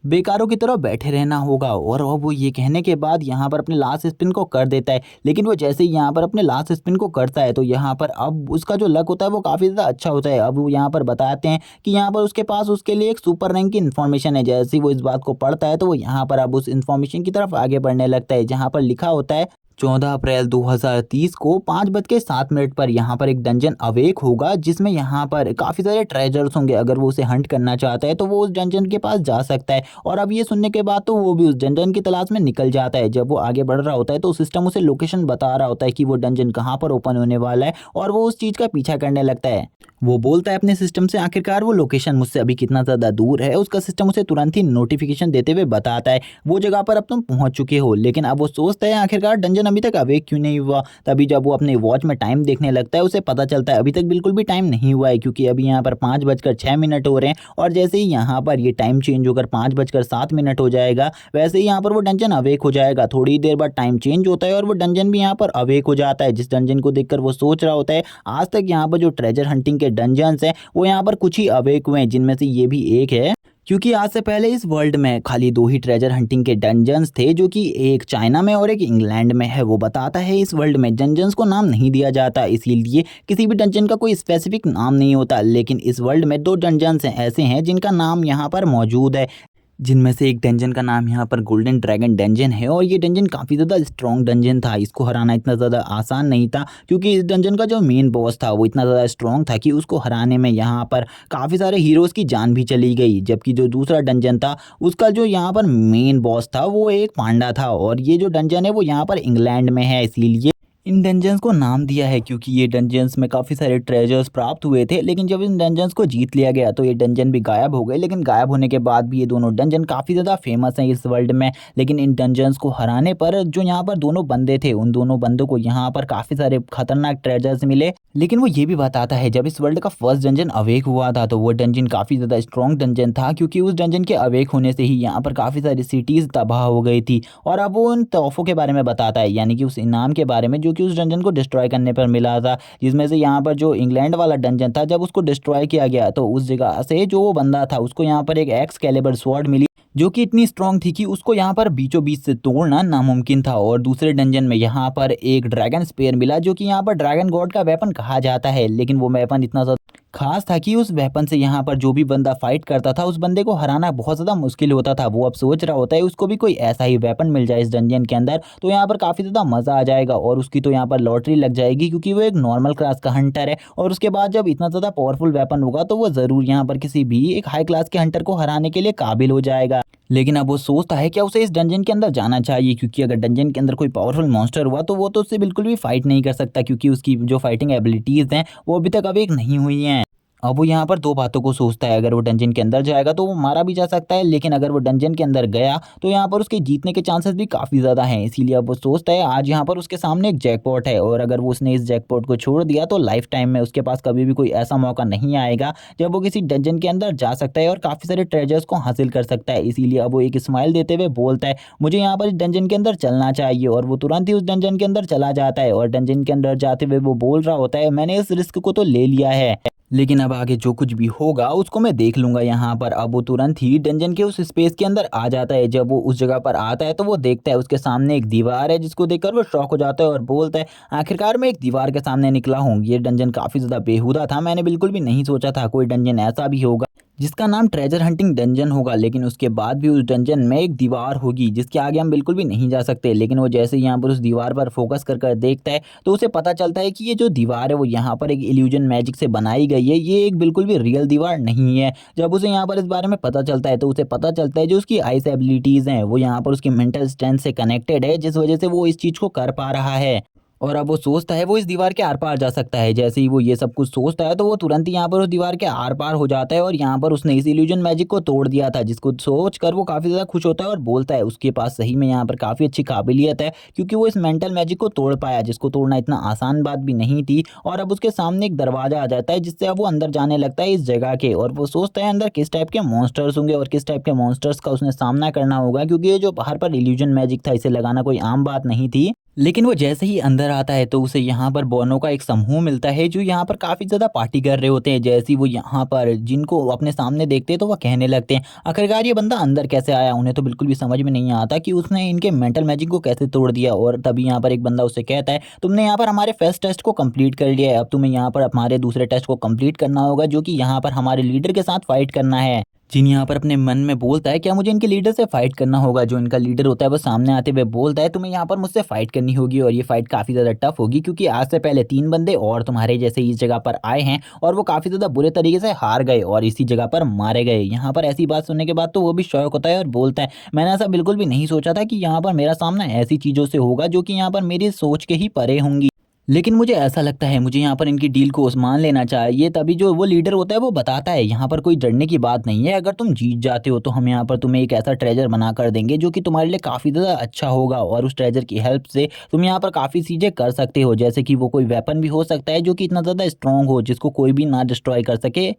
बेकारों की तरह बैठे रहना होगा। और अब वो ये कहने के बाद यहाँ पर अपने लास्ट स्पिन को कर देता है। लेकिन वो जैसे ही यहाँ पर अपने लास्ट स्पिन को करता है तो यहाँ पर अब उसका जो लक होता है वो काफ़ी ज़्यादा अच्छा होता है। अब वो यहाँ पर बताते हैं कि यहाँ पर उसके पास उसके लिए एक सुपर रैंक की इन्फॉर्मेशन है। जैसे ही वो इस बात को पढ़ता है तो वो यहाँ पर अब उस इन्फॉर्मेशन की तरफ आगे बढ़ने लगता है जहाँ पर लिखा होता है 14 अप्रैल 2030 को 5:07 पर यहाँ पर एक डंजन अवेक होगा जिसमें यहाँ पर काफ़ी सारे ट्रेजर्स होंगे। अगर वो उसे हंट करना चाहता है तो वो उस डंजन के पास जा सकता है। और अब ये सुनने के बाद तो वो भी उस डंजन की तलाश में निकल जाता है। जब वो आगे बढ़ रहा होता है तो सिस्टम उसे लोकेशन बता रहा होता है कि वो डंजन कहाँ पर ओपन होने वाला है और वो उस चीज़ का पीछा करने लगता है। वो बोलता है अपने सिस्टम से आखिरकार वो लोकेशन मुझसे अभी कितना ज़्यादा दूर है, उसका सिस्टम उसे तुरंत ही नोटिफिकेशन देते हुए बताता है वो जगह पर अब तुम पहुंच चुके हो। लेकिन अब वो सोचता है आखिरकार डंजन अभी तक अवेक क्यों नहीं हुआ। तभी जब वो अपने वॉच में टाइम देखने लगता है उसे पता चलता है अभी तक बिल्कुल भी टाइम नहीं हुआ है क्योंकि अभी यहाँ पर 5:06 हो रहे हैं। और जैसे ही यहाँ पर ये टाइम चेंज होकर 5:07 हो जाएगा वैसे ही यहाँ पर वो डंजन अवेक हो जाएगा। थोड़ी देर बाद टाइम चेंज होता है और वो डंजन भी यहाँ पर अवेक हो जाता है। जिस डंजन को देखकर वो सोच रहा होता है आज तक यहाँ पर जो ट्रेजर हंटिंग के डंजन्स हैं वो यहाँ पर कुछ ही अवेक हुए हैं जिनमें से ये भी एक है। क्योंकि आज से पहले इस वर्ल्ड में खाली 2 ही ट्रेजर हंटिंग के डंजन्स थे जो कि एक चाइना में और एक इंग्लैंड में है। वो बताता है इस वर्ल्ड में डंजन्स को नाम नहीं दिया जाता, इसीलिए किसी भी डंजन का कोई स्पेसिफिक नाम नहीं होता। लेकिन इस वर्ल्ड में 2 डंजन्स ऐसे हैं जिनका नाम यहाँ पर मौजूद है, जिनमें से एक डंजन का नाम यहाँ पर गोल्डन ड्रैगन डंजन है। और ये डंजन काफ़ी ज़्यादा स्ट्रॉन्ग डंजन था, इसको हराना इतना ज़्यादा आसान नहीं था क्योंकि इस डंजन का जो मेन बॉस था वो इतना ज़्यादा स्ट्रॉन्ग था कि उसको हराने में यहाँ पर काफ़ी सारे हीरोज़ की जान भी चली गई। जबकि जो दूसरा डंजन था उसका जो यहाँ पर मेन बॉस था वो एक पांडा था। और ये जो डंजन है वो यहाँ पर इंग्लैंड में है, इसीलिए इन डंजन्स को नाम दिया है क्योंकि ये डंजन्स में काफ़ी सारे ट्रेजर्स प्राप्त हुए थे। लेकिन जब इन डंजन्स को जीत लिया गया तो ये डंजन भी गायब हो गए। लेकिन गायब होने के बाद भी ये दोनों डंजन काफ़ी ज़्यादा फेमस हैं इस वर्ल्ड में। लेकिन इन डंजन्स को हराने पर जो यहाँ पर दोनों बंदे थे उन दोनों बंदों को यहाँ पर काफ़ी सारे खतरनाक ट्रेजर्स मिले। लेकिन वो ये भी बताता है जब इस वर्ल्ड का फर्स्ट डंजन अवेक हुआ था तो वो डंजन काफ़ी ज़्यादा स्ट्रॉन्ग डंजन था क्योंकि उस डंजन के अवेक होने से ही यहाँ पर काफ़ी सारी सिटीज़ तबाह हो गई थी। और अब वो उन तोहफ़ों के बारे में बताता है यानी कि उस इनाम के बारे में जो कि उस डंजन को डिस्ट्रॉय करने पर मिला था। जिसमें से यहाँ पर जो इंग्लैंड वाला डंजन था जब उसको डिस्ट्रॉय किया गया तो उस जगह से जो वो बंदा था उसको यहाँ पर एक एक्सकैलिबर स्वॉर्ड मिली जो कि इतनी स्ट्रॉन्ग थी कि उसको यहाँ पर बीचों बीच से तोड़ना नामुमकिन था। और दूसरे डंजन में यहाँ पर एक ड्रैगन स्पेयर मिला जो कि यहाँ पर ड्रैगन गॉड का वेपन कहा जाता है। लेकिन वो वेपन इतना ज़्यादा खास था कि उस वेपन से यहाँ पर जो भी बंदा फाइट करता था उस बंदे को हराना बहुत ज़्यादा मुश्किल होता था। वो अब सोच रहा होता है उसको भी कोई ऐसा ही वेपन मिल जाए इस डंजन के अंदर तो यहाँ पर काफ़ी ज़्यादा मज़ा आ जाएगा और उसकी तो यहाँ पर लॉटरी लग जाएगी क्योंकि वो एक नॉर्मल क्लास का हंटर है। और उसके बाद जब इतना ज़्यादा पावरफुल वेपन होगा तो वो ज़रूर यहाँ पर किसी भी एक हाई क्लास के हंटर को हराने के लिए काबिल हो जाएगा। लेकिन अब वो सोचता है क्या उसे इस डंजन के अंदर जाना चाहिए क्योंकि अगर डंजन के अंदर कोई पावरफुल मॉन्स्टर हुआ तो वो तो उससे बिल्कुल भी फाइट नहीं कर सकता क्योंकि उसकी जो फाइटिंग एबिलिटीज़ हैं वो अभी तक अवेक नहीं हुई हैं। अब वो यहाँ पर 2 बातों को सोचता है, अगर वो डंजन के अंदर जाएगा तो वो मारा भी जा सकता है, लेकिन अगर वो डंजन के अंदर गया तो यहाँ पर उसके जीतने के चांसेस भी काफ़ी ज़्यादा हैं। इसीलिए अब वो सोचता है आज यहाँ पर उसके सामने एक जैकपॉट है और अगर वो उसने इस जैकपॉट को छोड़ दिया तो लाइफ टाइम में उसके पास कभी भी कोई ऐसा मौका नहीं आएगा जब वो किसी डंजन के अंदर जा सकता है और काफ़ी सारे ट्रेजर्स को हासिल कर सकता है। इसीलिए अब वो एक स्माइल देते हुए बोलता है मुझे यहाँ पर इस डंजन के अंदर चलना चाहिए और वो तुरंत ही उस डंजन के अंदर चला जाता है और डंजन के अंदर जाते हुए वो बोल रहा होता है मैंने इस रिस्क को तो ले लिया है, लेकिन अब आगे जो कुछ भी होगा उसको मैं देख लूँगा यहाँ पर। अब वो तुरंत ही डंजन के उस स्पेस के अंदर आ जाता है। जब वो उस जगह पर आता है तो वो देखता है उसके सामने एक दीवार है जिसको देखकर वो शॉक हो जाता है और बोलता है आखिरकार मैं एक दीवार के सामने निकला हूँ। ये डंजन काफ़ी ज़्यादा बेहुदा था, मैंने बिल्कुल भी नहीं सोचा था कोई डंजन ऐसा भी होगा जिसका नाम ट्रेजर हंटिंग डंजन होगा, लेकिन उसके बाद भी उस डंजन में एक दीवार होगी जिसके आगे हम बिल्कुल भी नहीं जा सकते। लेकिन वो जैसे ही यहाँ पर उस दीवार पर फोकस कर कर देखता है तो उसे पता चलता है कि ये जो दीवार है वो यहाँ पर एक इल्यूजन मैजिक से बनाई गई है, ये एक बिल्कुल भी रियल दीवार नहीं है। जब उसे यहाँ पर इस बारे में पता चलता है तो उसे पता चलता है जो उसकी आइस एबिलिटीज़ हैं वो यहाँ पर उसकी मेंटल स्ट्रेंथ से कनेक्टेड है, जिस वजह से वो इस चीज़ को कर पा रहा है। और अब वो सोचता है वो इस दीवार के आर-पार जा सकता है। जैसे ही वो ये सब कुछ सोचता है तो वो तुरंत ही यहाँ पर उस दीवार के आर-पार हो जाता है और यहाँ पर उसने इस इल्यूजन मैजिक को तोड़ दिया था, जिसको सोच कर वो काफ़ी ज़्यादा खुश होता है और बोलता है उसके पास सही में यहाँ पर काफ़ी अच्छी काबिलियत है क्योंकि वो इस मेंटल मैजिक को तोड़ पाया, जिसको तोड़ना इतना आसान बात भी नहीं थी। और अब उसके सामने एक दरवाज़ा आ जाता है जिससे अब वो अंदर जाने लगता है इस जगह के, और वो सोचता है अंदर किस टाइप के मॉन्स्टर्स होंगे और किस टाइप के मॉन्स्टर्स का उसने सामना करना होगा, क्योंकि ये जो बाहर पर इल्यूजन मैजिक था इसे लगाना कोई आम बात नहीं थी। लेकिन वो जैसे ही अंदर आता है तो उसे यहाँ पर बॉनो का एक समूह मिलता है जो यहाँ पर काफ़ी ज़्यादा पार्टी कर रहे होते हैं। जैसे ही वो यहाँ पर जिनको अपने सामने देखते हैं तो वो कहने लगते हैं आखिरकार ये बंदा अंदर कैसे आया। उन्हें तो बिल्कुल भी समझ में नहीं आता कि उसने इनके मेंटल मैजिक को कैसे तोड़ दिया। और तभी यहाँ पर एक बंदा उससे कहता है तुमने यहाँ पर हमारे फर्स्ट टेस्ट को कंप्लीट कर लिया है, अब तुम्हें यहाँ पर हमारे दूसरे टेस्ट को कंप्लीट करना होगा जो कि यहाँ पर हमारे लीडर के साथ फाइट करना है। जिन यहाँ पर अपने मन में बोलता है क्या मुझे इनके लीडर से फाइट करना होगा। जो इनका लीडर होता है वो सामने आते हुए बोलता है तुम्हें यहाँ पर मुझसे फाइट करनी होगी और ये फाइट काफ़ी ज़्यादा टफ होगी क्योंकि आज से पहले 3 बंदे और तुम्हारे जैसे इस जगह पर आए हैं और वो काफ़ी ज़्यादा बुरे तरीके से हार गए और इसी जगह पर मारे गए। यहाँ पर ऐसी बात सुनने के बाद तो वो भी शौक होता है और बोलता है मैंने ऐसा बिल्कुल भी नहीं सोचा था कि यहाँ पर मेरा सामना ऐसी चीज़ों से होगा जो कि यहाँ पर मेरी सोच के ही परे होंगी, लेकिन मुझे ऐसा लगता है मुझे यहाँ पर इनकी डील को मान लेना चाहिए। तभी जो वो लीडर होता है वो बताता है यहाँ पर कोई डरने की बात नहीं है, अगर तुम जीत जाते हो तो हम यहाँ पर तुम्हें एक ऐसा ट्रेजर बना कर देंगे जो कि तुम्हारे लिए काफ़ी ज़्यादा अच्छा होगा और उस ट्रेजर की हेल्प से तुम यहाँ पर काफ़ी चीज़ें कर सकते हो, जैसे कि वो कोई वेपन भी हो सकता है जो कि इतना ज़्यादा स्ट्रॉन्ग हो जिसको कोई भी ना डिस्ट्रॉय कर सके।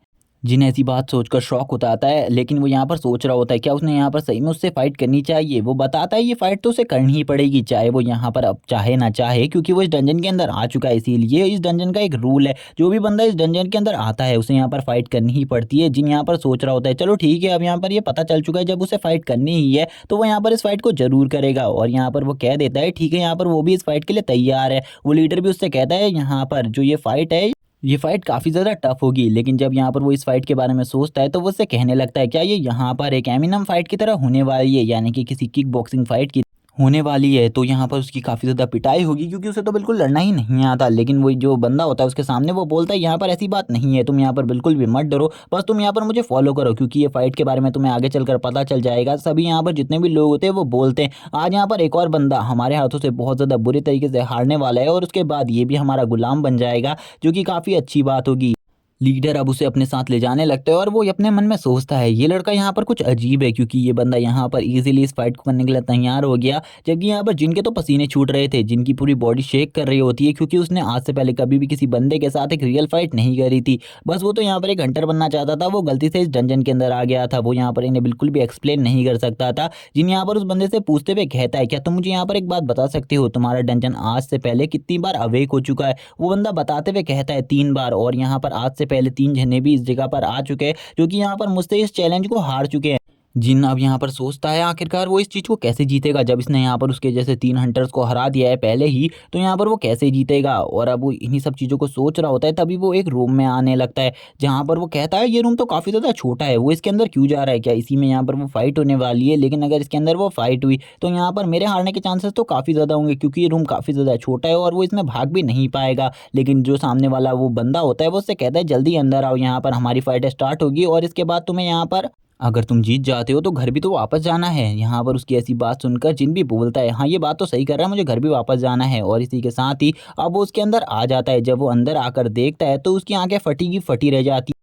जिन्हें ऐसी बात सोचकर शौक होता आता है, लेकिन वो यहाँ पर सोच रहा होता है क्या उसने यहाँ पर सही में उससे फाइट करनी चाहिए। वो बताता है ये फाइट तो उसे करनी ही पड़ेगी चाहे वो यहाँ पर अब चाहे ना चाहे, क्योंकि वो इस डंजन के अंदर आ चुका है। इसीलिए इस डंजन का एक रूल है, जो भी बंदा इस डंजन के अंदर आता है उसे यहाँ पर फाइट करनी ही पड़ती है। जिन यहाँ पर सोच रहा होता है चलो ठीक है अब यहाँ पर ये पता चल चुका है जब उसे फाइट करनी ही है तो वो यहाँ पर इस फाइट को जरूर करेगा। और यहाँ पर वो कह देता है ठीक है, यहाँ पर वो भी इस फाइट के लिए तैयार है। वो लीडर भी उससे कहता है यहाँ पर जो ये फाइट है ये फाइट काफ़ी ज़्यादा टफ होगी। लेकिन जब यहाँ पर वो इस फाइट के बारे में सोचता है तो वो उससे कहने लगता है क्या ये यहाँ पर एक एमिनम फाइट की तरह होने वाली है, यानी कि किसी किक बॉक्सिंग फाइट की होने वाली है। तो यहाँ पर उसकी काफ़ी ज़्यादा पिटाई होगी क्योंकि उसे तो बिल्कुल लड़ना ही नहीं आता। लेकिन वो जो बंदा होता है उसके सामने वो बोलता है यहाँ पर ऐसी बात नहीं है, तुम यहाँ पर बिल्कुल भी मत डरो, बस तुम यहाँ पर मुझे फॉलो करो क्योंकि ये फाइट के बारे में तुम्हें आगे चलकर पता चल जाएगा। सभी यहाँ पर जितने भी लोग होते हैं वो बोलते हैं आज यहाँ पर एक और बंदा हमारे हाथों से बहुत ज़्यादा बुरे तरीके से हारने वाला है और उसके बाद ये भी हमारा गुलाम बन जाएगा, जो कि काफ़ी अच्छी बात होगी। लीडर अब उसे अपने साथ ले जाने लगता है और वो अपने मन में सोचता है ये लड़का यहाँ पर कुछ अजीब है क्योंकि ये बंदा यहाँ पर इजीली इस फाइट को करने के लिए तैयार हो गया, जबकि यहाँ पर जिनके तो पसीने छूट रहे थे, जिनकी पूरी बॉडी शेक कर रही होती है क्योंकि उसने आज से पहले कभी भी किसी बंदे के साथ एक रियल फाइट नहीं करी थी। बस वो तो यहाँ पर एक हंटर बनना चाहता था, वो गलती से इस डंजन के अंदर आ गया था। वो यहाँ पर इन्हें बिल्कुल भी एक्सप्लेन नहीं कर सकता था। जिन यहाँ पर उस बंदे से पूछते हुए कहता है क्या तुम मुझे यहाँ पर एक बात बता सकते हो तुम्हारा डंजन आज से पहले कितनी बार अवेक हो चुका है। वो बंदा बताते हुए कहता है 3 बार, और यहाँ पर आज से पहले 3 जने भी इस जगह पर आ चुके हैं जो कि यहाँ पर मुझसे इस चैलेंज को हार चुके हैं। जिन अब यहाँ पर सोचता है आखिरकार वो इस चीज़ को कैसे जीतेगा जब इसने यहाँ पर उसके जैसे 3 हंटर्स को हरा दिया है पहले ही, तो यहाँ पर वो कैसे जीतेगा। और अब वो इन्हीं सब चीज़ों को सोच रहा होता है तभी वो एक रूम में आने लगता है जहाँ पर वो कहता है ये रूम तो काफ़ी ज़्यादा छोटा है, वो इसके अंदर क्यों जा रहा है, क्या इसी में यहाँ पर वो फाइट होने वाली है। लेकिन अगर इसके अंदर वो फाइट हुई तो यहाँ पर मेरे हारने के चांसेस तो काफ़ी ज़्यादा होंगे क्योंकि ये रूम काफ़ी ज़्यादा छोटा है और वो इसमें भाग भी नहीं पाएगा। लेकिन जो सामने वाला वो बंदा होता है वो उससे कहता है जल्दी अंदर आओ, यहाँ पर हमारी फाइट स्टार्ट होगी और इसके बाद तुम्हें यहाँ पर अगर तुम जीत जाते हो तो घर भी तो वापस जाना है। यहाँ पर उसकी ऐसी बात सुनकर जिन भी बोलता है हाँ ये बात तो सही कर रहा है, मुझे घर भी वापस जाना है। और इसी के साथ ही अब वो उसके अंदर आ जाता है। जब वो अंदर आकर देखता है तो उसकी आंखें फटी की फटी रह जाती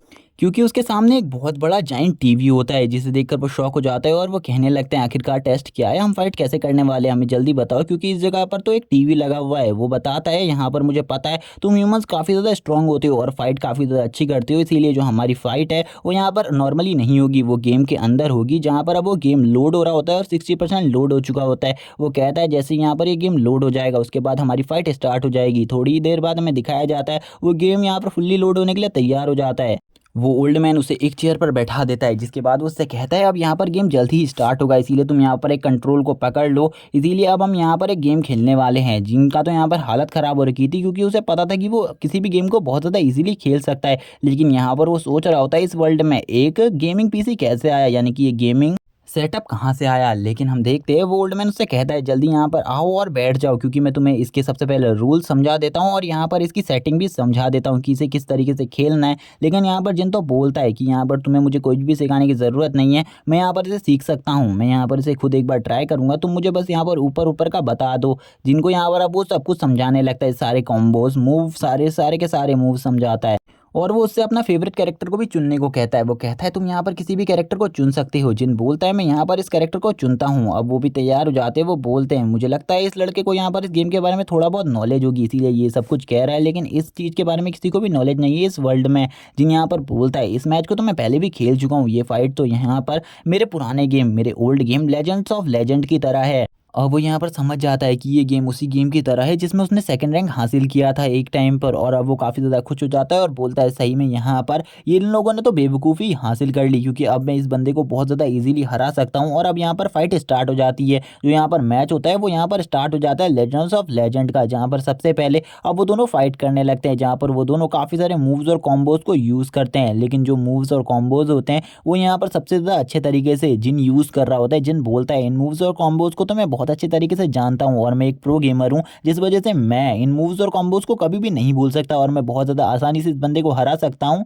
क्योंकि उसके सामने एक बहुत बड़ा जाइंट टीवी होता है जिसे देखकर वो शॉक हो जाता है और वो कहने लगते हैं आखिरकार टेस्ट क्या है, हम फाइट कैसे करने वाले हैं, हमें जल्दी बताओ क्योंकि इस जगह पर तो एक टीवी लगा हुआ है। वो बताता है यहाँ पर मुझे पता है तुम ह्यूमंस काफ़ी ज़्यादा स्ट्रांग होते हो और फाइट काफ़ी ज़्यादा अच्छी करते हो, इसीलिए जो हमारी फाइट है वो यहाँ पर नॉर्मली नहीं होगी, वो गेम के अंदर होगी जहाँ पर अब वो गेम लोड हो रहा होता है और 60% लोड हो चुका होता है। वो कहता है जैसे यहाँ पर ये गेम लोड हो जाएगा उसके बाद हमारी फाइट स्टार्ट हो जाएगी। थोड़ी ही देर बाद हमें दिखाया जाता है वो गेम यहाँ पर फुल्ली लोड होने के लिए तैयार हो जाता है। वो ओल्ड मैन उसे एक चेयर पर बैठा देता है जिसके बाद वो उससे कहता है अब यहाँ पर गेम जल्द ही स्टार्ट होगा, इसीलिए तुम यहाँ पर एक कंट्रोल को पकड़ लो। इसीलिए अब हम यहाँ पर एक गेम खेलने वाले हैं। जिनका तो यहाँ पर हालत ख़राब हो रखी थी क्योंकि उसे पता था कि वो किसी भी गेम को बहुत ज़्यादा इजीली खेल सकता है, लेकिन यहाँ पर वो सोच रहा होता है इस वर्ल्ड में एक गेमिंग पीसी कैसे आया, यानी कि ये गेमिंग सेटअप कहाँ से आया। लेकिन हम देखते हैं वो ओल्ड मैन उससे कहता है जल्दी यहाँ पर आओ और बैठ जाओ क्योंकि मैं तुम्हें इसके सबसे पहले रूल समझा देता हूँ और यहाँ पर इसकी सेटिंग भी समझा देता हूँ कि इसे किस तरीके से खेलना है। लेकिन यहाँ पर जिन तो बोलता है कि यहाँ पर तुम्हें मुझे कुछ भी सिखाने की ज़रूरत नहीं है, मैं यहाँ पर इसे सीख सकता हूँ, मैं यहाँ पर इसे खुद एक बार ट्राई करूँगा, तुम मुझे बस यहाँ पर ऊपर ऊपर का बता दो। जिनको यहाँ पर अब वो सब कुछ समझाने लगता है, सारे कॉम्बोज मूव सारे सारे के सारे मूव समझाता है और वो उससे अपना फेवरेट कैरेक्टर को भी चुनने को कहता है। वो कहता है तुम यहाँ पर किसी भी कैरेक्टर को चुन सकते हो। जिन बोलता है मैं यहाँ पर इस कैरेक्टर को चुनता हूँ। अब वो भी तैयार हो जाते हैं। वो बोलते हैं मुझे लगता है इस लड़के को यहाँ पर इस गेम के बारे में थोड़ा बहुत नॉलेज होगी इसीलिए ये सब कुछ कह रहा है, लेकिन इस चीज़ के बारे में किसी को भी नॉलेज नहीं है इस वर्ल्ड में। जिन यहाँ पर बोलता है इस मैच को तो मैं पहले भी खेल चुका हूँ, ये फाइट तो यहाँ पर मेरे पुराने गेम मेरे old game legends of legend की तरह है। अब वो यहाँ पर समझ जाता है कि ये गेम उसी गेम की तरह है जिसमें उसने सेकंड रैंक हासिल किया था एक टाइम पर, और अब वो काफ़ी ज़्यादा खुश हो जाता है और बोलता है सही में यहाँ पर ये इन लोगों ने तो बेवकूफ़ी हासिल कर ली क्योंकि अब मैं इस बंदे को बहुत ज़्यादा इजीली हरा सकता हूँ। और अब यहाँ पर फाइट स्टार्ट हो जाती है। जो यहाँ पर मैच होता है वो यहाँ पर स्टार्ट हो जाता है लेजेंड्स ऑफ लेजेंड का, जहाँ पर सबसे पहले अब वो दोनों फाइट करने लगते हैं जहाँ पर वो दोनों काफ़ी सारे मूव्स और कॉम्बोज को यूज़ करते हैं। लेकिन जो मूव्स और कॉम्बोज होते हैं वो यहाँ पर सबसे ज़्यादा अच्छे तरीके से जिन यूज़ कर रहा होता है। जिन बोलता है इन मूव्स और कॉम्बोज को तो मैं बहुत अच्छे तरीके से जानता हूँ और मैं एक प्रो गेमर हूँ, जिस वजह से मैं इन मूव्स और कॉम्बोज को कभी भी नहीं भूल सकता और मैं बहुत ज़्यादा आसानी से इस बंदे को हरा सकता हूँ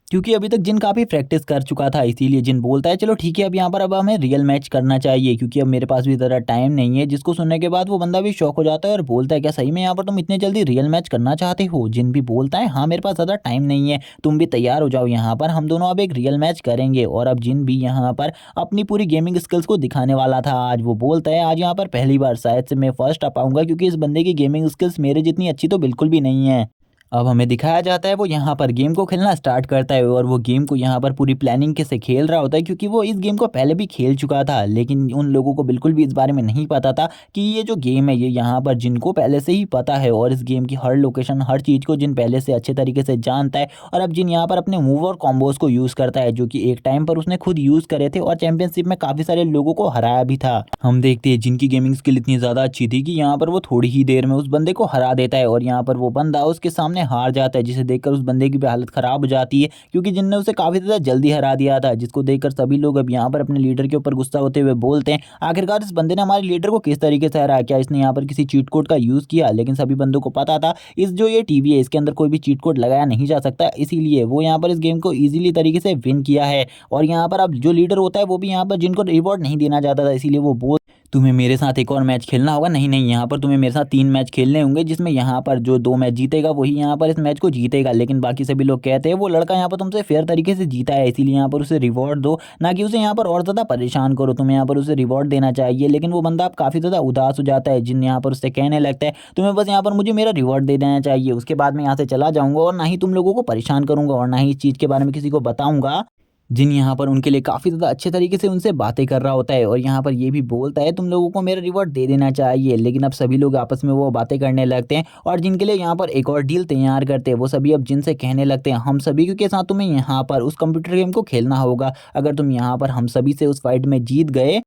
क्योंकि अभी तक जिन काफ़ी प्रैक्टिस कर चुका था। इसीलिए जिन बोलता है चलो ठीक है अब यहाँ पर अब हमें रियल मैच करना चाहिए क्योंकि अब मेरे पास भी ज़रा टाइम नहीं है। जिसको सुनने के बाद वो बंदा भी शॉक हो जाता है और बोलता है क्या सही में यहाँ पर तुम इतने जल्दी रियल मैच करना चाहते हो। जिन भी बोलता है हाँ मेरे पास ज़्यादा टाइम नहीं है, तुम भी तैयार हो जाओ, यहाँ पर हम दोनों अब एक रियल मैच करेंगे। और अब जिन भी यहाँ पर अपनी पूरी गेमिंग स्किल्स को दिखाने वाला था आज, वो बोलता है आज यहाँ पर पहली बार शायद से मैं फर्स्ट आ पाऊंगा क्योंकि इस बंदे की गेमिंग स्किल्स मेरे जितनी अच्छी तो बिल्कुल भी नहीं है। अब हमें दिखाया जाता है वो यहाँ पर गेम को खेलना स्टार्ट करता है और वो गेम को यहाँ पर पूरी प्लानिंग के से खेल रहा होता है क्योंकि वो इस गेम को पहले भी खेल चुका था। लेकिन उन लोगों को बिल्कुल भी इस बारे में नहीं पता था कि ये जो गेम है ये यहाँ पर जिनको पहले से ही पता है और इस गेम की हर लोकेशन हर चीज़ को जिन पहले से अच्छे तरीके से जानता है। और अब जिन यहाँ पर अपने मूव और कॉम्बोज को यूज़ करता है जो कि एक टाइम पर उसने खुद यूज़ करे थे और चैंपियनशिप में काफ़ी सारे लोगों को हराया भी था। हम देखते हैं जिनकी गेमिंग स्किल इतनी ज़्यादा अच्छी थी कि यहाँ पर वो थोड़ी ही देर में उस बंदे को हरा देता है और यहाँ पर वो बंदा उसके सामने हार जाता है, जिसे देखकर उस बंदे की भी हालत ख़राब हो जाती है क्योंकि जिनने उसे काफ़ी ज़्यादा जल्दी हरा दिया था। जिसको देखकर सभी लोग अब यहाँ पर अपने लीडर के ऊपर गुस्सा होते हुए बोलते हैं आखिरकार इस बंदे ने हमारे लीडर को किस तरीके से हराया, क्या इसने यहाँ पर किसी चीट कोड का यूज़ किया। लेकिन सभी बंदों को पता था इस जो ये टीवी है इसके अंदर कोई भी चीट कोड लगाया नहीं जा सकता, इसीलिए वो यहाँ पर इस गेम को ईजिली तरीके से विन किया है। और यहाँ पर अब जो लीडर होता है वो भी यहाँ पर जिनको रिवॉर्ड नहीं देना चाहता था, इसीलिए वो बोल तुम्हें मेरे साथ एक और मैच खेलना होगा, नहीं नहीं यहाँ पर तुम्हें मेरे साथ 3 मैच खेलने होंगे जिसमें यहाँ पर जो 2 मैच जीतेगा वही यहाँ पर इस मैच को जीतेगा। लेकिन बाकी सभी लोग कहते हैं वो लड़का यहाँ पर तुमसे फेयर तरीके से जीता है इसीलिए यहाँ पर उसे रिवॉर्ड दो, ना कि उसे यहाँ पर और ज़्यादा परेशान करो, तुम्हें यहाँ पर उसे रिवॉर्ड देना चाहिए। लेकिन वो बंदा अब काफ़ी ज़्यादा उदास हो जाता है। जिन यहाँ पर उससे कहने लगता है तुम्हें बस यहाँ पर मुझे मेरा रिवॉर्ड दे देना चाहिए, उसके बाद मैं यहाँ से चला जाऊँगा और ना ही तुम लोगों को परेशान करूँगा और ना ही इस चीज़ के बारे में किसी को बताऊँगा। जिन यहाँ पर उनके लिए काफ़ी ज़्यादा अच्छे तरीके से उनसे बातें कर रहा होता है और यहाँ पर ये भी बोलता है तुम लोगों को मेरा रिवॉर्ड दे देना चाहिए। लेकिन अब सभी लोग आपस में वो बातें करने लगते हैं और जिनके लिए यहाँ पर एक और डील तैयार करते हैं। वो सभी अब जिनसे कहने लगते हैं हम सभी के साथ तुम्हें यहाँ पर उस कंप्यूटर गेम को खेलना होगा, अगर तुम यहाँ पर हम सभी से उस फाइट में जीत गए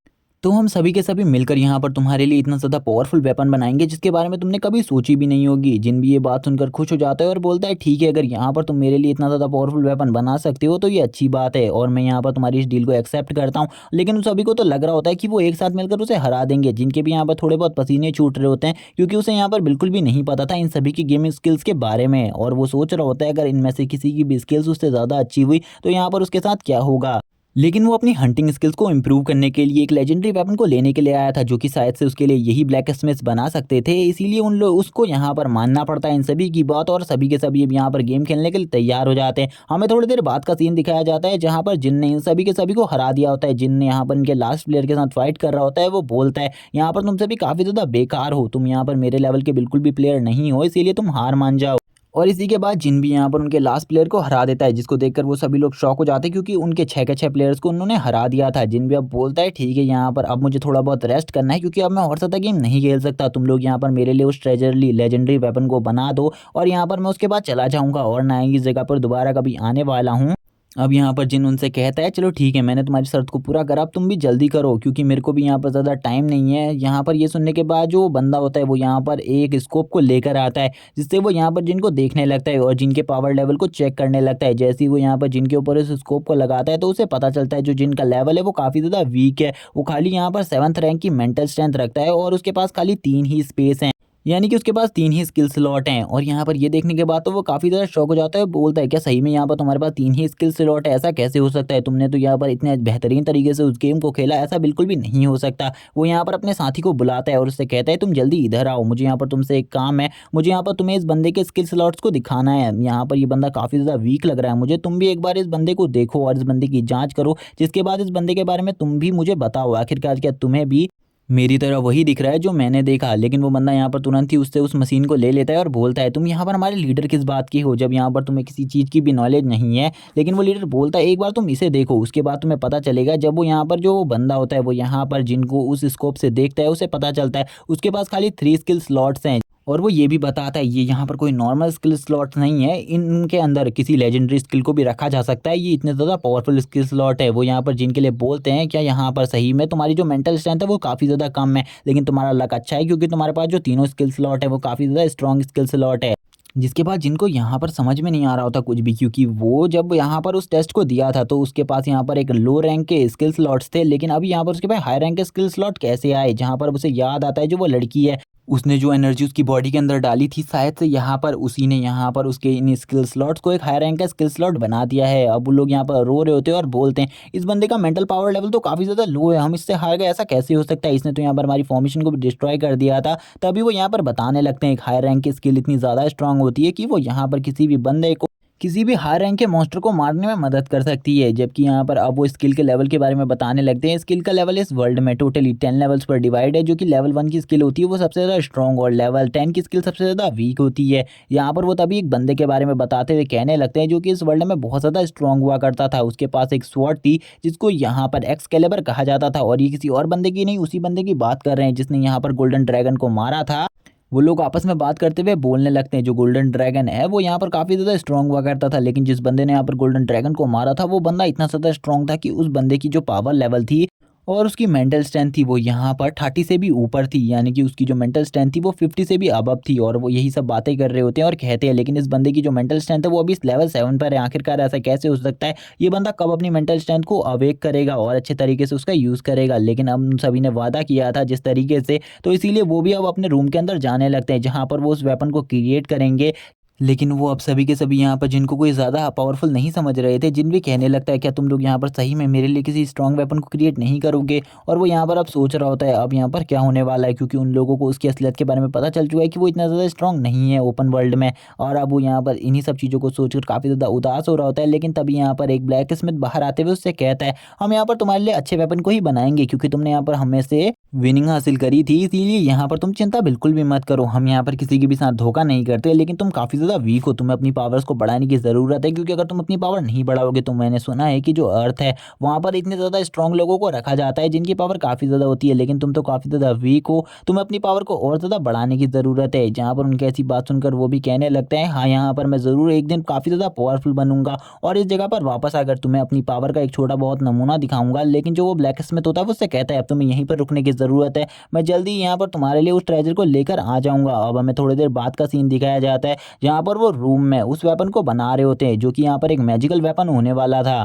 तो हम सभी के सभी मिलकर यहाँ पर तुम्हारे लिए इतना ज़्यादा पावरफुल वेपन बनाएंगे जिसके बारे में तुमने कभी सोची भी नहीं होगी। जिन भी ये बात सुनकर खुश हो जाता है और बोलता है ठीक है अगर यहाँ पर तुम मेरे लिए इतना ज़्यादा पावरफुल वेपन बना सकते हो तो ये अच्छी बात है और मैं यहाँ पर तुम्हारी इस डील को एक्सेप्ट करता हूँ। लेकिन उन सभी को तो लग रहा होता है कि वो एक साथ मिलकर उसे हरा देंगे। जिनके भी यहाँ पर थोड़े बहुत पसीने छूट रहे होते हैं क्योंकि उसे यहाँ पर बिल्कुल भी नहीं पता था इन सभी की गेमिंग स्किल्स के बारे में और वो सोच रहा होता है अगर इनमें से किसी की भी स्किल्स उससे ज़्यादा अच्छी हुई तो यहाँ पर उसके साथ क्या होगा। लेकिन वो अपनी हंटिंग स्किल्स को इम्प्रूव करने के लिए एक लेजेंडरी वेपन को लेने के लिए आया था, जो कि शायद से उसके लिए यही ब्लैक स्मिथ बना सकते थे। इसीलिए उन लोग उसको यहाँ पर मानना पड़ता है इन सभी की बात, और सभी के सभी अब यहाँ पर गेम खेलने के लिए तैयार हो जाते हैं। हमें थोड़ी देर बाद का सीन दिखाया जाता है जहाँ पर जिन ने इन सभी के सभी को हरा दिया होता है। जिन ने यहाँ पर इनके लास्ट प्लेयर के साथ फाइट कर रहा होता है, वो बोलता है यहाँ पर तुम सभी काफ़ी ज़्यादा बेकार हो, तुम यहाँ पर मेरे लेवल के बिल्कुल भी प्लेयर नहीं हो, इसीलिए तुम हार मान जाओ। और इसी के बाद जिन भी यहाँ पर उनके लास्ट प्लेयर को हरा देता है, जिसको देखकर वो सभी लोग शॉक हो जाते हैं, क्योंकि उनके 6 के 6 प्लेयर्स को उन्होंने हरा दिया था। जिन भी अब बोलता है ठीक है, यहाँ पर अब मुझे थोड़ा बहुत रेस्ट करना है, क्योंकि अब मैं और ज़्यादा गेम नहीं खेल सकता। तुम लोग यहाँ पर मेरे लिए उस ट्रेजरली लेजेंडरी वेपन को बना दो, और यहाँ पर मैं उसके बाद चला जाऊँगा और ना ही इस जगह पर दोबारा कभी आने वाला हूँ। अब यहाँ पर जिन उनसे कहता है चलो ठीक है, मैंने तुम्हारी शर्त को पूरा करा, अब तुम भी जल्दी करो, क्योंकि मेरे को भी यहाँ पर ज़्यादा टाइम नहीं है। यहाँ पर ये सुनने के बाद जो बंदा होता है वो यहाँ पर एक स्कोप को लेकर आता है, जिससे वो यहाँ पर जिनको देखने लगता है और जिनके पावर लेवल को चेक करने लगता है। जैसे ही वो यहाँ पर जिनके ऊपर इस स्कोप को लगाता है, तो उसे पता चलता है जो जिनका लेवल है वो काफ़ी ज़्यादा वीक है। वो खाली यहाँ पर 7th रैंक की मेंटल स्ट्रेंथ रखता है, और उसके पास खाली 3 ही स्पेस हैं। यानी कि उसके पास 3 ही स्किल स्लॉट हैं। और यहाँ पर ये देखने के बाद तो वो काफ़ी ज़्यादा शॉक हो जाता है, बोलता है क्या सही में यहाँ पर तुम्हारे पास 3 ही स्किल स्लॉट है? ऐसा कैसे हो सकता है? तुमने तो यहाँ पर इतने बेहतरीन तरीके से उस गेम को खेला, ऐसा बिल्कुल भी नहीं हो सकता। वो यहाँ पर अपने साथी को बुलाता है और उससे कहता है तुम जल्दी इधर आओ, मुझे यहाँ पर तुमसे एक काम है, मुझे यहाँ पर तुम्हें इस बंदे के स्किल स्लॉट्स को दिखाना है। यहाँ पर ये बंदा काफ़ी ज़्यादा वीक लग रहा है मुझे, तुम भी एक बार इस बंदे को देखो और इस बंदे की जाँच करो, जिसके बाद इस बंदे के बारे में तुम भी मुझे बताओ, आखिरकार क्या तुम्हें भी मेरी तरह वही दिख रहा है जो मैंने देखा। लेकिन वो बंदा यहाँ पर तुरंत ही उससे उस मशीन को ले लेता है और बोलता है तुम यहाँ पर हमारे लीडर किस बात की हो, जब यहाँ पर तुम्हें किसी चीज़ की भी नॉलेज नहीं है। लेकिन वो लीडर बोलता है एक बार तुम इसे देखो, उसके बाद तुम्हें पता चलेगा। जब वो यहाँ पर जो बंदा होता है वो यहाँ पर जिनको उस स्कोप से देखता है, उसे पता चलता है उसके पास खाली 3 स्किल स्लॉट्स हैं। और वो ये भी बताता है ये यहाँ पर कोई नॉर्मल स्किल स्लॉट नहीं है, इनके अंदर किसी लेजेंडरी स्किल को भी रखा जा सकता है, ये इतने ज़्यादा पावरफुल स्किल स्लॉट है। वो यहाँ पर जिनके लिए बोलते हैं क्या यहाँ पर सही में तुम्हारी जो मेंटल स्ट्रेंथ है वो काफ़ी ज़्यादा कम है, लेकिन तुम्हारा लक अच्छा है क्योंकि तुम्हारे पास जो तीनों स्किल स्लॉट है वो काफ़ी ज़्यादा स्ट्रॉन्ग स्किल स्लॉट है। जिसके बाद जिनको यहाँ पर समझ में नहीं आ रहा होता कुछ भी, क्योंकि वो जब यहाँ पर उस टेस्ट को दिया था तो उसके पास यहाँ पर एक लो रैंक के स्किल स्लॉट्स थे, लेकिन अभी यहाँ पर उसके पास हाई रैंक के स्किल स्लॉट कैसे आए? जहाँ पर उसे याद आता है जो वो लड़की है, उसने जो एनर्जी उसकी बॉडी के अंदर डाली थी, शायद से यहाँ पर उसी ने यहाँ पर उसके इन स्किल स्लॉट्स को एक हाई रैंक का स्किल स्लॉट बना दिया है। अब वो लोग यहाँ पर रो रहे होते हैं और बोलते हैं इस बंदे का मेंटल पावर लेवल तो काफ़ी ज़्यादा लो है, हम इससे हार गए, ऐसा कैसे हो सकता है? इसने तो यहाँ पर हमारी फॉर्मेशन को भी डिस्ट्रॉय कर दिया था। तभी वो यहाँ पर बताने लगते हैं एक हाई रैंक की स्किल इतनी ज़्यादा स्ट्रांग होती है कि वो यहाँ पर किसी भी बंदे को किसी भी हाई रैंक के मॉन्स्टर को मारने में मदद कर सकती है। जबकि यहाँ पर अब वो स्किल के लेवल के बारे में बताने लगते हैं। स्किल का लेवल इस वर्ल्ड में टोटली 10 लेवल्स पर डिवाइड है, जो कि लेवल 1 की स्किल होती है वो सबसे ज़्यादा स्ट्रॉन्ग और लेवल 10 की स्किल सबसे ज़्यादा वीक होती है। यहाँ पर वो तभी एक बंदे के बारे में बताते हुए कहने लगते हैं जो कि इस वर्ल्ड में बहुत ज़्यादा स्ट्रॉन्ग हुआ करता था। उसके पास एक स्वॉर्ड थी जिसको यहाँ पर एक्सकैलिबर कहा जाता था, और ये किसी और बंदे की नहीं, उसी बंदे की बात कर रहे हैं जिसने यहाँ पर गोल्डन ड्रैगन को मारा था। वो लोग आपस में बात करते हुए बोलने लगते हैं जो गोल्डन ड्रैगन है वो यहाँ पर काफ़ी ज़्यादा स्ट्रॉन्ग हुआ करता था, लेकिन जिस बंदे ने यहाँ पर गोल्डन ड्रैगन को मारा था वो बंदा इतना ज़्यादा स्ट्रॉन्ग था कि उस बंदे की जो पावर लेवल थी और उसकी मेंटल स्ट्रेंथ थी वो यहाँ पर 30 से भी ऊपर थी। यानी कि उसकी जो मेंटल स्ट्रेंथ थी वो 50 से भी अबव थी। और वो यही सब बातें कर रहे होते हैं और कहते हैं लेकिन इस बंदे की जो मेंटल स्ट्रेंथ है वो अभी इस लेवल 7 पर है, आखिरकार ऐसा कैसे हो सकता है? ये बंदा कब अपनी मेंटल स्ट्रेंथ को अवेक करेगा और अच्छे तरीके से उसका यूज़ करेगा? लेकिन अब उन सभी ने वादा किया था जिस तरीके से, तो इसीलिए वो भी अब अपने रूम के अंदर जाने लगते हैं जहाँ पर वो उस वेपन को क्रिएट करेंगे। लेकिन वो अब सभी के सभी यहाँ पर जिनको कोई ज़्यादा पावरफुल नहीं समझ रहे थे, जिन भी कहने लगता है क्या तुम लोग यहाँ पर सही में मेरे लिए किसी स्ट्रॉन्ग वेपन को क्रिएट नहीं करोगे? और वो यहाँ पर अब सोच रहा होता है अब यहाँ पर क्या होने वाला है, क्योंकि उन लोगों को उसकी असलियत के बारे में पता चल चुका है कि वो इतना ज़्यादा स्ट्रॉन्ग नहीं है ओपन वर्ल्ड में। और अब वो यहाँ पर इन्हीं सब चीज़ों को सोचकर काफ़ी ज़्यादा उदास हो रहा होता है। लेकिन तभी यहाँ पर एक ब्लैक स्मिथ बाहर आते हुए उससे कहता है हम यहाँ पर तुम्हारे लिए अच्छे वेपन को ही बनाएंगे, क्योंकि तुमने यहाँ पर हमें से विनिंग हासिल करी थी, इसीलिए यहाँ पर तुम चिंता बिल्कुल भी मत करो। हम यहाँ पर किसी के भी साथ धोखा नहीं करते, लेकिन तुम काफ़ी ज़्यादा वीक हो, तुम्हें अपनी पावर्स को बढ़ाने की ज़रूरत है, क्योंकि अगर तुम अपनी पावर नहीं बढ़ाओगे तो मैंने सुना है कि जो अर्थ है वहाँ पर इतने ज़्यादा स्ट्रॉन्ग लोगों को रखा जाता है जिनकी पावर काफ़ी ज़्यादा होती है, लेकिन तुम तो काफ़ी ज़्यादा वीक हो, तुम्हें अपनी पावर को और ज़्यादा बढ़ाने की ज़रूरत है। जहाँ पर उनकी ऐसी बात सुनकर वो भी कहने लगते हैं हाँ यहाँ पर मैं ज़रूर एक दिन काफ़ी ज़्यादा पावरफुल बनूंगा और इस जगह पर वापस आकर तुम्हें अपनी पावर का एक छोटा बहुत नमूना दिखाऊंगा। लेकिन जो वो ब्लैक स्मिथ होता है वो उससे कहता है अब तुम्हें यहीं पर रुकने की ज़रूरत है, मैं जल्दी यहाँ पर तुम्हारे लिए उस ट्रेजर को लेकर आ जाऊंगा। अब हमें थोड़ी देर बाद का सीन दिखाया जाता है जहाँ पर वो रूम में उस वेपन को बना रहे होते हैं जो कि यहाँ पर एक मैजिकल वेपन होने वाला था।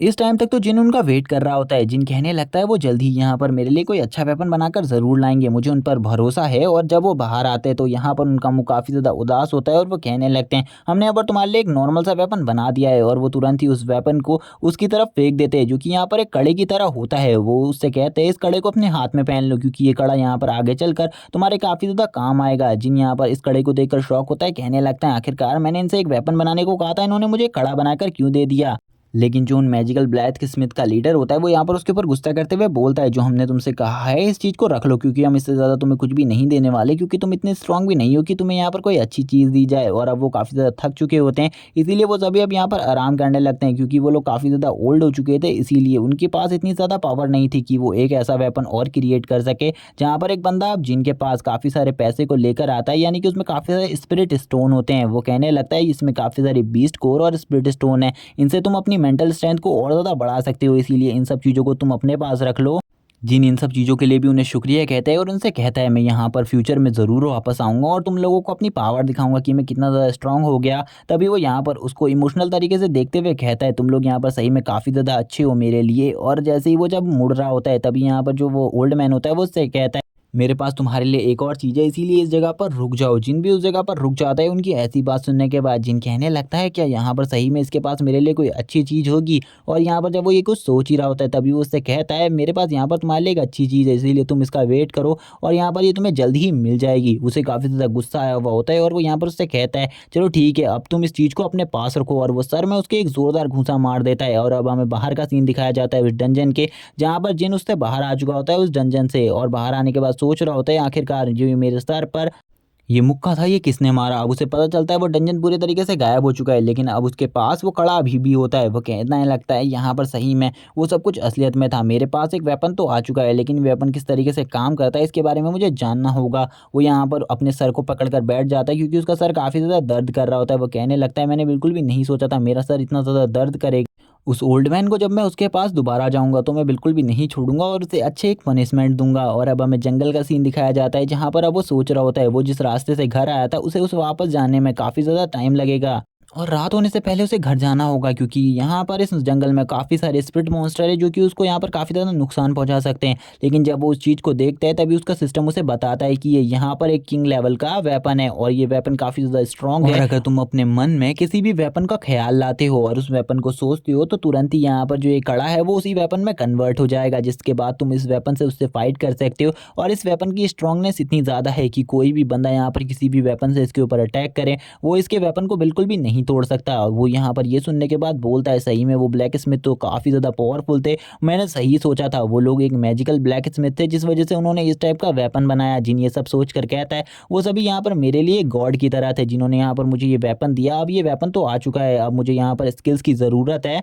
इस टाइम तक तो जिन उनका वेट कर रहा होता है, जिन कहने लगता है वो जल्द ही यहाँ पर मेरे लिए कोई अच्छा वेपन बनाकर ज़रूर लाएँगे, मुझे उन पर भरोसा है। और जब वो बाहर आते हैं तो यहाँ पर उनका मुँह काफ़ी ज़्यादा उदास होता है और वो कहने लगते हैं, हमने यहाँ पर तुम्हारे लिए एक नॉर्मल सा वेपन बना दिया है। और वो तुरंत ही उस वेपन को उसकी तरफ फेंक देते हैं, जो कि यहाँ पर एक कड़े की तरह होता है। वो उससे कहते हैं, इस कड़े को अपने हाथ में पहन लो, क्योंकि ये कड़ा यहाँ पर आगे चलकर तुम्हारे काफ़ी ज़्यादा काम आएगा। जिन यहाँ पर इस कड़े को देखकर शॉक होता है, कहने लगता है, आखिरकार मैंने इनसे एक वेपन बनाने को कहा था, इन्होंने मुझे कड़ा बनाकर क्यों दे दिया। लेकिन जो उन मैजिकल ब्लैक स्मिथ का लीडर होता है, वो यहाँ पर उसके ऊपर गुस्सा करते हुए बोलता है, जो हमने तुमसे कहा है इस चीज़ को रख लो, क्योंकि हम इससे ज़्यादा तुम्हें कुछ भी नहीं देने वाले, क्योंकि तुम इतने स्ट्रांग भी नहीं हो कि तुम्हें यहाँ पर कोई अच्छी चीज़ दी जाए। और अब वो काफ़ी ज़्यादा थक चुके होते हैं, इसीलिए वो सभी अब यहाँ पर आराम करने लगते हैं, क्योंकि वो लोग काफ़ी ज़्यादा ओल्ड हो चुके थे, इसीलिए उनके पास इतनी ज़्यादा पावर नहीं थी कि वो एक ऐसा वेपन और क्रिएट कर सके। जहाँ पर एक बंदा अब जिनके पास काफ़ी सारे पैसे को लेकर आता है, यानी कि उसमें काफ़ी सारे स्पिरिट स्टोन होते हैं, वो कहने लगता है इसमें काफ़ी सारे बीस्ट कोर और स्पिरिट स्टोन है, इनसे तुम अपनी मेंटल स्ट्रेंथ को और ज़्यादा बढ़ा सकते हो, इसीलिए इन सब चीज़ों को तुम अपने पास रख लो। जिन इन सब चीज़ों के लिए भी उन्हें शुक्रिया कहता है और उनसे कहता है, मैं यहाँ पर फ्यूचर में ज़रूर वापस आऊँगा और तुम लोगों को अपनी पावर दिखाऊँगा कि मैं कितना ज़्यादा स्ट्रांग हो गया। तभी वो यहाँ पर उसको इमोशनल तरीके से देखते हुए कहता है, तुम लोग यहाँ पर सही में काफ़ी ज़्यादा अच्छे हो मेरे लिए। और जैसे ही वो जब मुड़ रहा होता है, तभी यहाँ पर जो वो ओल्ड मैन होता है, वो उससे कहता है, मेरे पास तुम्हारे लिए एक और चीज़ है, इसीलिए इस जगह पर रुक जाओ। जिन भी उस जगह पर रुक जाता है, उनकी ऐसी बात सुनने के बाद जिन कहने लगता है, क्या यहाँ पर सही में इसके पास मेरे लिए कोई अच्छी चीज़ होगी। और यहाँ पर जब वो ये कुछ सोच ही रहा होता है, तभी वो उससे कहता है, मेरे पास यहाँ पर तुम्हारे लिए एक अच्छी चीज़ है, इसीलिए तुम इसका वेट करो और यहाँ पर ये तुम्हें जल्द ही मिल जाएगी। उसे काफ़ी ज़्यादा गुस्सा आया हुआ होता है और वो यहाँ पर उससे कहता है, चलो ठीक है, अब तुम इस चीज़ को अपने पास रखो। और वो सर में उसके एक ज़ोरदार घूंसा मार देता है। और अब हमें बाहर का सीन दिखाया जाता है उस डंजन के, जहाँ पर जिन उससे बाहर आ चुका होता है उस डंजन से, और बाहर आने के बाद सोच रहा होता है, आखिरकार जो ये मेरे सर पर ये मुक्का था, ये किसने मारा। अब उसे पता चलता है वो डंजन पूरे तरीके से गायब हो चुका है, लेकिन अब उसके पास वो कड़ा अभी भी होता है। वो कहना लगता है, यहाँ पर सही में वो सब कुछ असलियत में था, मेरे पास एक वेपन तो आ चुका है, लेकिन वेपन किस तरीके से काम करता है इसके बारे में मुझे जानना होगा। वो यहाँ पर अपने सर को पकड़ कर बैठ जाता है, क्योंकि उसका सर काफ़ी ज़्यादा दर्द कर रहा होता है। वो कहने लगता है, मैंने बिल्कुल भी नहीं सोचा था मेरा सर इतना ज़्यादा दर्द करेगा। उस ओल्ड मैन को जब मैं उसके पास दोबारा जाऊँगा, तो मैं बिल्कुल भी नहीं छोड़ूँगा और उसे अच्छे एक पनिशमेंट दूँगा। और अब हमें जंगल का सीन दिखाया जाता है, जहाँ पर अब वो सोच रहा होता है, वो जिस रास्ते से घर आया था, उसे उस वापस जाने में काफ़ी ज़्यादा टाइम लगेगा और रात होने से पहले उसे घर जाना होगा, क्योंकि यहाँ पर इस जंगल में काफ़ी सारे स्पिरिट मॉन्स्टर है, जो कि उसको यहाँ पर काफ़ी ज़्यादा नुकसान पहुँचा सकते हैं। लेकिन जब वो उस चीज़ को देखता है, तभी उसका सिस्टम उसे बताता है कि ये यहाँ पर एक किंग लेवल का वेपन है और ये वेपन काफ़ी ज़्यादा स्ट्रॉन्ग है। और अगर तुम अपने मन में किसी भी वेपन का ख्याल लाते हो और उस वेपन को सोचते हो, तो तुरंत ही यहाँ पर जो ये कड़ा है वो उसी वेपन में कन्वर्ट हो जाएगा, जिसके बाद तुम इस वेपन से उससे फाइट कर सकते हो। और इस वेपन की स्ट्रांगनेस इतनी ज़्यादा है कि कोई भी बंदा यहाँ पर किसी भी वेपन से इसके ऊपर अटैक करे, वो इसके वेपन को बिल्कुल भी नहीं तोड़ सकता। वो यहाँ पर ये सुनने के बाद बोलता है, सही में वो ब्लैक स्मिथ तो काफ़ी ज़्यादा पावरफुल थे, मैंने सही सोचा था, वो लोग एक मैजिकल ब्लैक स्मिथ थे, जिस वजह से उन्होंने इस टाइप का वेपन बनाया। जिन ये सब सोच कर कहता है, वो सभी यहाँ पर मेरे लिए गॉड की तरह थे, जिन्होंने यहाँ पर मुझे ये वेपन दिया। अब ये वेपन तो आ चुका है, अब मुझे यहाँ पर स्किल्स की ज़रूरत है।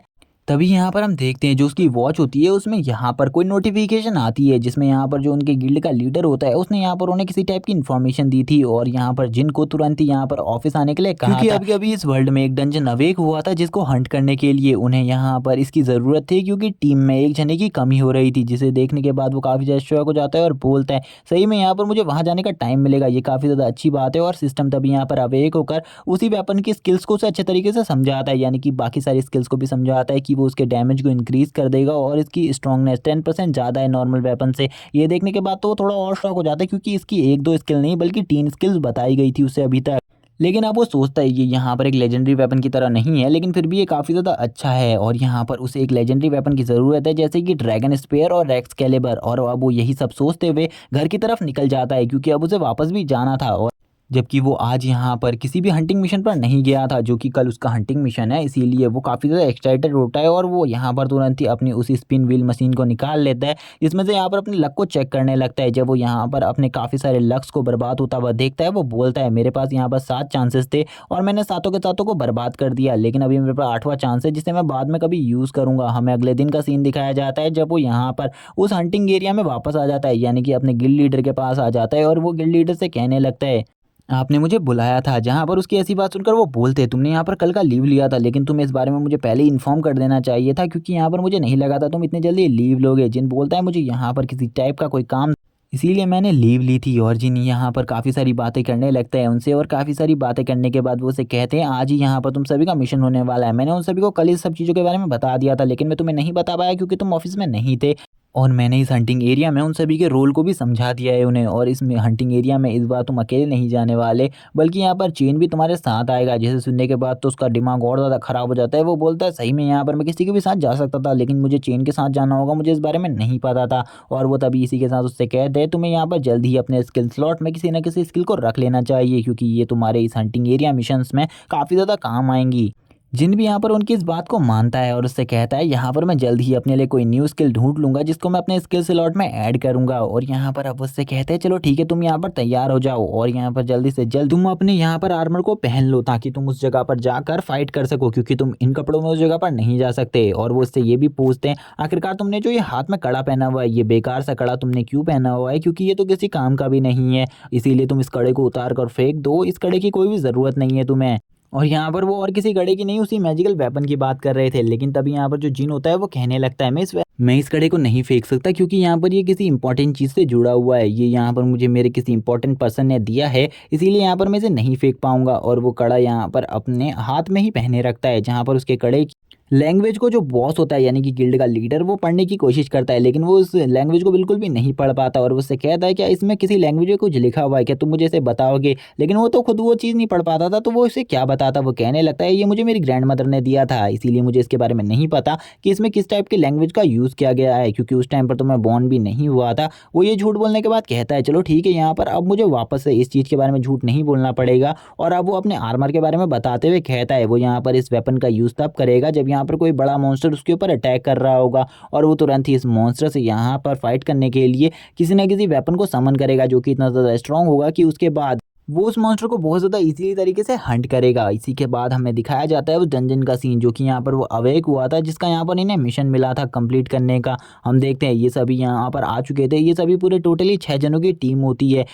तभी यहाँ पर हम देखते हैं, जो उसकी वॉच होती है उसमें यहाँ पर कोई नोटिफिकेशन आती है, जिसमें यहाँ पर जो उनके गिल्ड का लीडर होता है, उसने यहाँ पर उन्हें किसी टाइप की इन्फॉर्मेशन दी थी और यहाँ पर जिनको तुरंत ही यहाँ पर ऑफिस आने के लिए कहा, क्योंकि अभी अभी इस वर्ल्ड में एक डंजन अवेक हुआ था, जिसको हंट करने के लिए उन्हें यहाँ पर इसकी ज़रूरत थी, क्योंकि टीम में एक जने की कमी हो रही थी। जिसे देखने के बाद वो काफ़ी ज़्यादा शॉक हो जाता है और बोलता है, सही में यहाँ पर मुझे वहाँ जाने का टाइम मिलेगा, ये काफ़ी ज़्यादा अच्छी बात है। और सिस्टम तभी यहाँ पर अवेक होकर उसी वेपन की स्किल्स को उसे अच्छे तरीके से समझाता है, यानी कि बाकी सारी स्किल्स को भी समझाता है कि वो उसके डैमेज को इंक्रीज़ कर देगा और इसकी स्ट्रॉन्गनेस 10% ज़्यादा है नॉर्मल वेपन से। ये देखने के बाद तो वो थोड़ा और शॉक हो जाता है, क्योंकि इसकी 1-2 स्किल नहीं बल्कि 3 स्किल्स बताई गई थी उसे अभी तक। लेकिन अब वो सोचता है, ये यहाँ पर एक लेजेंडरी वेपन की तरह नहीं है, लेकिन फिर भी ये काफ़ी ज़्यादा अच्छा है और यहाँ पर उसे एक लेजेंडरी वेपन की ज़रूरत है, जैसे कि ड्रैगन स्पेयर और एक्सकैलिबर। और अब वो यही सब सोचते हुए घर की तरफ निकल जाता है, क्योंकि अब उसे वापस भी जाना था। और जबकि वो आज यहाँ पर किसी भी हंटिंग मिशन पर नहीं गया था, जो कि कल उसका हंटिंग मिशन है, इसीलिए वो काफ़ी ज़्यादा एक्साइटेड होता है और वो यहाँ पर तुरंत ही अपनी उसी स्पिन व्हील मशीन को निकाल लेता है, जिसमें से यहाँ पर अपने लक को चेक करने लगता है। जब वो यहाँ पर अपने काफ़ी सारे लक्स को बर्बाद होता हुआ देखता है, वो बोलता है, मेरे पास यहाँ पर 7 चांसेस थे और मैंने सातों के सातों को बर्बाद कर दिया, लेकिन अभी मेरे पास 8वां चांस है, जिसे मैं बाद में कभी यूज़ करूँगा। हमें अगले दिन का सीन दिखाया जाता है, जब वो यहाँ पर उस हंटिंग एरिया में वापस आ जाता है, यानी कि अपने गिल्ड लीडर के पास आ जाता है और वो गिल्ड लीडर से कहने लगता है, आपने मुझे बुलाया था। जहाँ पर उसकी ऐसी बात सुनकर वो बोलते, तुमने यहाँ पर कल का लीव लिया था, लेकिन तुम्हें इस बारे में मुझे पहले ही इन्फॉर्म कर देना चाहिए था, क्योंकि यहाँ पर मुझे नहीं लगा था तुम इतनी जल्दी लीव लोगे। जिन बोलता है, मुझे यहाँ पर किसी टाइप का कोई काम, इसीलिए मैंने लीव ली थी और जिन यहाँ पर काफ़ी सारी बातें करने लगता है उनसे और काफ़ी सारी बातें करने के बाद वो उसे कहते हैं आज ही यहाँ पर तुम सभी का मिशन होने वाला है। मैंने उन सभी को कल इस सब चीज़ों के बारे में बता दिया था, लेकिन मैं तुम्हें नहीं बता पाया क्योंकि तुम ऑफिस में नहीं थे। और मैंने इस हंटिंग एरिया में उन सभी के रोल को भी समझा दिया है उन्हें, और इस हंटिंग एरिया में इस बार तुम अकेले नहीं जाने वाले, बल्कि यहाँ पर चेन भी तुम्हारे साथ आएगा। जिसे सुनने के बाद तो उसका दिमाग और ज़्यादा ख़राब हो जाता है। वो बोलता है सही में यहाँ पर मैं किसी के भी साथ जा सकता था, लेकिन मुझे चेन के साथ जाना होगा, मुझे इस बारे में नहीं पता था। और वो तभी इसी के साथ उससे कहते हैं तुम्हें यहाँ पर जल्द ही अपने स्किल स्लॉट में किसी न किसी स्किल को रख लेना चाहिए, क्योंकि ये तुम्हारे इस हंटिंग एरिया मिशंस में काफ़ी ज़्यादा काम आएंगी। जिन भी यहाँ पर उनकी इस बात को मानता है और उससे कहता है यहाँ पर मैं जल्द ही अपने लिए कोई न्यू स्किल ढूंढ लूँगा जिसको मैं अपने स्किल स्लॉट में ऐड करूँगा। और यहाँ पर अब उससे कहते हैं चलो ठीक है तुम यहाँ पर तैयार हो जाओ और यहाँ पर जल्दी से जल्द तुम अपने यहाँ पर आर्मर को पहन लो, ताकि तुम उस जगह पर जाकर फाइट कर सको, क्योंकि तुम इन कपड़ों में उस जगह पर नहीं जा सकते। और वो उससे ये भी पूछते हैं आखिरकार तुमने जो ये हाथ में कड़ा पहना हुआ है, ये बेकार सा कड़ा तुमने क्यों पहना हुआ है, क्योंकि ये तो किसी काम का भी नहीं है, इसीलिए तुम इस कड़े को उतार कर फेंक दो, इस कड़े की कोई भी ज़रूरत नहीं है तुम्हें। और यहाँ पर वो और किसी घड़े की नहीं उसी मैजिकल वेपन की बात कर रहे थे, लेकिन तभी यहाँ पर जो जिन होता है वो कहने लगता है मैं इस घड़े को नहीं फेंक सकता, क्योंकि यहाँ पर ये किसी इंपॉर्टेंट चीज़ से जुड़ा हुआ है, ये यहाँ पर मुझे मेरे किसी इंपॉर्टेंट पर्सन ने दिया है, इसीलिए यहाँ पर मैं इसे नहीं फेंक पाऊंगा। और वो कड़ा यहाँ पर अपने हाथ में ही पहने रखता है, जहाँ पर उसके कड़े लैंग्वेज को जो बॉस होता है यानी कि गिल्ड का लीडर वो पढ़ने की कोशिश करता है, लेकिन वो उस लैंग्वेज को बिल्कुल भी नहीं पढ़ पाता। और वो उससे कहता है क्या इसमें किसी लैंग्वेज में कुछ लिखा हुआ है क्या, तुम मुझे इसे बताओगे। लेकिन वो तो खुद वो चीज़ नहीं पढ़ पाता था, तो वो इसे क्या बताता। वो कहने लगता है ये मुझे मेरी ग्रैंड मदर ने दिया था, इसीलिए मुझे इसके बारे में नहीं पता कि इसमें किस टाइप की लैंग्वेज का यूज़ किया गया है, क्योंकि उस टाइम पर तो मैं बॉर्न भी नहीं हुआ था। वो ये झूठ बोलने के बाद कहता है चलो ठीक है यहाँ पर अब मुझे वापस से इस चीज़ के बारे में झूठ नहीं बोलना पड़ेगा। और अब वो अपने आर्मर के बारे में बताते हुए कहता है वो यहाँ पर इस वेपन का यूज़ तब करेगा जब यहाँ पर कोई बड़ा मॉन्स्टर उसके ऊपर अटैक कर रहा होगा, और वो तुरंत ही इस मॉन्स्टर से यहाँ पर फाइट करने के लिए किसी न किसी वेपन को समन करेगा, जो कि इतना ज़्यादा स्ट्रांग होगा कि उसके बाद वो उस मॉन्स्टर को बहुत ज़्यादा इजीली तरीके से हंट करेगा। इसी के बाद हमें दिखाया जाता है वो डंजन का सीन, जो कि यहाँ पर वो अवेक हुआ था, जिसका यहाँ पर इन्हें मिशन मिला था कंप्लीट करने का। हम देखते हैं ये सभी यहाँ पर आ चुके थे, ये सभी पूरे टोटली 6 जनों की टीम होती है,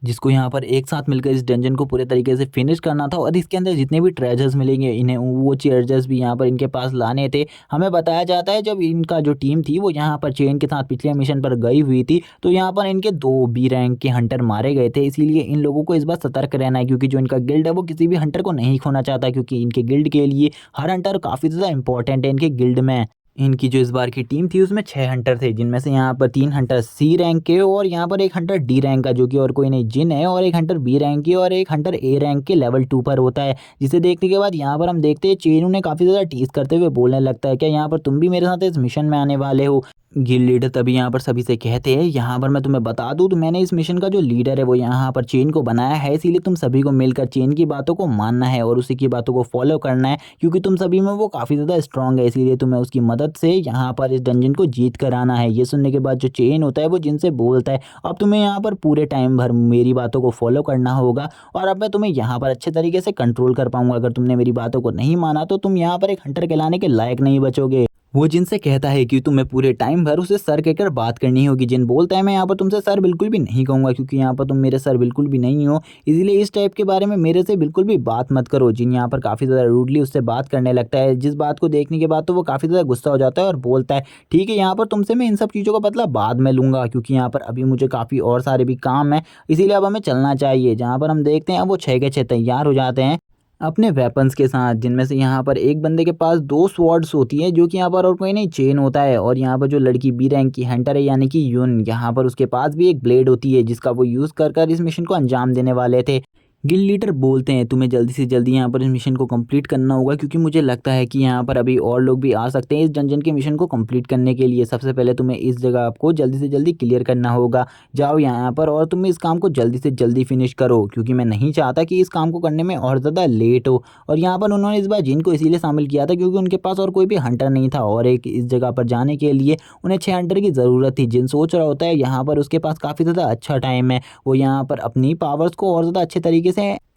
जिसको यहाँ पर एक साथ मिलकर इस डंजन को पूरे तरीके से फिनिश करना था। और इसके अंदर जितने भी ट्रेजर्स मिलेंगे इन्हें वो ट्रेजर्स भी यहाँ पर इनके पास लाने थे। हमें बताया जाता है जब इनका जो टीम थी वो यहाँ पर चेन के साथ पिछले मिशन पर गई हुई थी, तो यहाँ पर इनके 2 बी रैंक के हंटर मारे गए थे। इसीलिए इन लोगों को इस बार सतर्क रहना है, क्योंकि जो इनका गिल्ड है वो किसी भी हंटर को नहीं खोना चाहता, क्योंकि इनके गिल्ड के लिए हर हंटर काफ़ी ज़्यादा इंपॉर्टेंट है इनके गिल्ड में। इनकी जो इस बार की टीम थी उसमें 6 हंटर थे, जिनमें से यहाँ पर 3 हंटर सी रैंक के और यहाँ पर एक हंटर डी रैंक का, जो कि और कोई नहीं जिन है, और एक हंटर बी रैंक की और एक हंटर ए रैंक के लेवल 2 पर होता है। जिसे देखने के बाद यहाँ पर हम देखते हैं चेन उन्हें काफ़ी ज़्यादा टीज करते हुए बोलने लगता है क्या यहाँ पर तुम भी मेरे साथ इस मिशन में आने वाले हो। गिल्ड लीडर तभी यहाँ पर सभी से कहते हैं यहाँ पर मैं तुम्हें बता दूँ तो मैंने इस मिशन का जो लीडर है वो यहाँ पर चेन को बनाया है, इसीलिए तुम सभी को मिलकर चेन की बातों को मानना है और उसी की बातों को फॉलो करना है, क्योंकि तुम सभी में वो काफ़ी ज़्यादा स्ट्रांग है, इसीलिए तुम्हें उसकी मदद से यहाँ पर इस डंजन को जीत कर आना है। ये सुनने के बाद जो चेन होता है वो जिनसे बोलता है अब तुम्हें यहाँ पर पूरे टाइम भर मेरी बातों को फॉलो करना होगा, और अब मैं तुम्हें यहाँ पर अच्छे तरीके से कंट्रोल कर पाऊंगा। अगर तुमने मेरी बातों को नहीं माना तो तुम यहाँ पर एक हंटर कहलाने के लायक नहीं बचोगे। वो जिनसे कहता है कि तुम्हें पूरे टाइम भर उसे सर कहकर बात करनी होगी। जिन बोलता है मैं यहाँ पर तुमसे सर बिल्कुल भी नहीं कहूँगा, क्योंकि यहाँ पर तुम मेरे सर बिल्कुल भी नहीं हो, इसीलिए इस टाइप के बारे में मेरे से बिल्कुल भी बात मत करो। जिन यहाँ पर काफ़ी ज़्यादा रूडली उससे बात करने लगता है, जिस बात को देखने के बाद तो वो काफ़ी ज़्यादा गुस्सा हो जाता है और बोलता है ठीक है यहाँ पर तुमसे मैं इन सब चीज़ों का बदला बाद में लूँगा, क्योंकि यहाँ पर अभी मुझे काफ़ी और सारे भी काम है, इसीलिए अब हमें चलना चाहिए। जहाँ पर हम देखते हैं अब वो 6 के 6 तैयार हो जाते हैं अपने वेपन्स के साथ, जिनमें से यहाँ पर एक बंदे के पास 2 स्वॉर्ड्स होती है, जो कि यहाँ पर और कोई नहीं चेन होता है। और यहाँ पर जो लड़की बी रैंक की हंटर है यानी कि यून, यहाँ पर उसके पास भी एक ब्लेड होती है, जिसका वो यूज़ कर इस मिशन को अंजाम देने वाले थे। गिल्ड लीडर बोलते हैं तुम्हें जल्दी से जल्दी यहाँ पर इस मिशन को कंप्लीट करना होगा, क्योंकि मुझे लगता है कि यहाँ पर अभी और लोग भी आ सकते हैं इस डंजन के मिशन को कंप्लीट करने के लिए। सबसे पहले तुम्हें इस जगह आपको जल्दी से जल्दी क्लियर करना होगा। जाओ यहाँ पर और तुम इस काम को जल्दी से जल्दी फिनिश करो, क्योंकि मैं नहीं चाहता कि इस काम को करने में और ज़्यादा लेट हो। और यहाँ पर उन्होंने इस बार जिन को इसीलिए शामिल किया था क्योंकि उनके पास और कोई भी हंटर नहीं था, और एक इस जगह पर जाने के लिए उन्हें 6 हंटर की ज़रूरत थी। जिन सोच रहा होता है यहाँ पर उसके पास काफ़ी ज़्यादा अच्छा टाइम है, वो यहाँ पर अपनी पावर्स को और ज़्यादा अच्छे तरीके से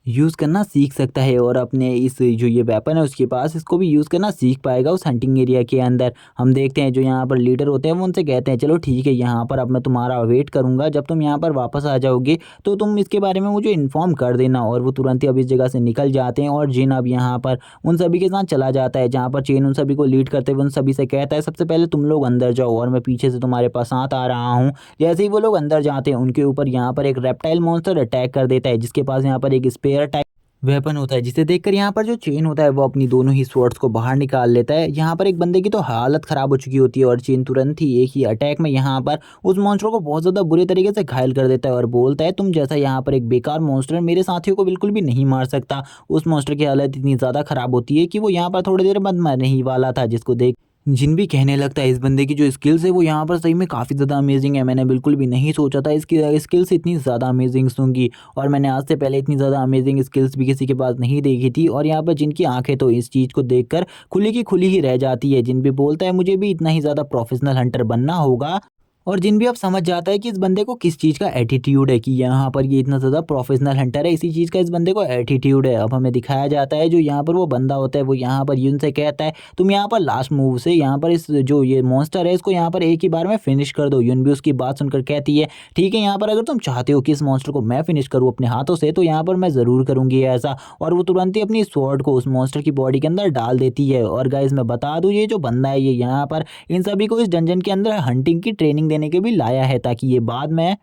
यूज़ करना सीख सकता है और अपने इस जो ये वेपन है उसके पास इसको भी यूज़ करना सीख पाएगा उस हंटिंग एरिया के अंदर। हम देखते हैं जो यहाँ पर लीडर होते हैं वो उनसे कहते हैं चलो ठीक है यहाँ पर अब मैं तुम्हारा वेट करूँगा, जब तुम यहाँ पर वापस आ जाओगे तो तुम इसके बारे में मुझे इन्फॉर्म कर देना। और वो तुरंत ही अब इस जगह से निकल जाते हैं और जिन अब यहाँ पर उन सभी के साथ चला जाता है, जहाँ पर चेन उन सभी को लीड करते हुए उन सभी से कहता है सबसे पहले तुम लोग अंदर जाओ और मैं पीछे से तुम्हारे पास साथ आ रहा हूँ। जैसे ही वो लोग अंदर जाते हैं उनके ऊपर यहाँ पर एक रेप्टाइल मॉन्स्टर अटैक कर देता है, जिसके पास यहाँ पर एक स्पेयर टाइप वेपन होता है, जिसे देखकर यहाँ पर जो चेन होता है वो अपनी दोनों ही स्वॉर्ड्स को बाहर निकाल लेता है। यहाँ पर एक बंदे की तो हालत खराब हो चुकी होती है और चेन तुरंत ही एक ही अटैक में यहाँ पर उस मॉन्स्टर को बहुत ज़्यादा बुरे तरीके से घायल कर देता है और बोलता है तुम जैसा यहाँ पर एक बेकार मॉन्स्टर मेरे साथियों को बिल्कुल भी नहीं मार सकता। उस मॉन्स्टर की हालत इतनी ज़्यादा खराब होती है कि वो यहाँ पर थोड़ी देर बाद मरने ही वाला था, जिसको देख जिन भी कहने लगता है इस बंदे की जो स्किल्स है वो यहाँ पर सही में काफ़ी ज़्यादा अमेजिंग है। मैंने बिल्कुल भी नहीं सोचा था इसकी स्किल्स इतनी ज़्यादा अमेजिंग होंगी और मैंने आज से पहले इतनी ज़्यादा अमेजिंग स्किल्स भी किसी के पास नहीं देखी थी। और यहाँ पर जिनकी आंखें तो इस चीज़ को देखकर खुली की खुली ही रह जाती है। जिन भी बोलता है मुझे भी इतना ही ज़्यादा प्रोफेशनल हंटर बनना होगा। और जिन भी अब समझ जाता है कि इस बंदे को किस चीज़ का एटीट्यूड है कि यहाँ पर ये इतना ज़्यादा प्रोफेशनल हंटर है, इसी चीज़ का इस बंदे को एटीट्यूड है। अब हमें दिखाया जाता है जो यहाँ पर वो बंदा होता है वो यहाँ पर यून से कहता है तुम यहाँ पर लास्ट मूव से यहाँ पर इस जो ये मॉन्स्टर है इसको यहाँ पर एक ही बार में फिनिश कर दो। यून भी उसकी बात सुनकर कहती है ठीक है यहाँ पर अगर तुम चाहते हो कि इस मॉन्स्टर को मैं फिनिश करूँ अपने हाथों से तो यहाँ पर मैं ज़रूर करूँगी ऐसा। और वो तुरंत ही अपनी स्वॉर्ड को उस मॉन्स्टर की बॉडी के अंदर डाल देती है। और गाइस मैं बता दूँ ये जो बंदा है ये यहाँ पर इन सभी को इस डंजन के अंदर हंटिंग की ट्रेनिंग देने के भी लाया है ताकि ये बाद में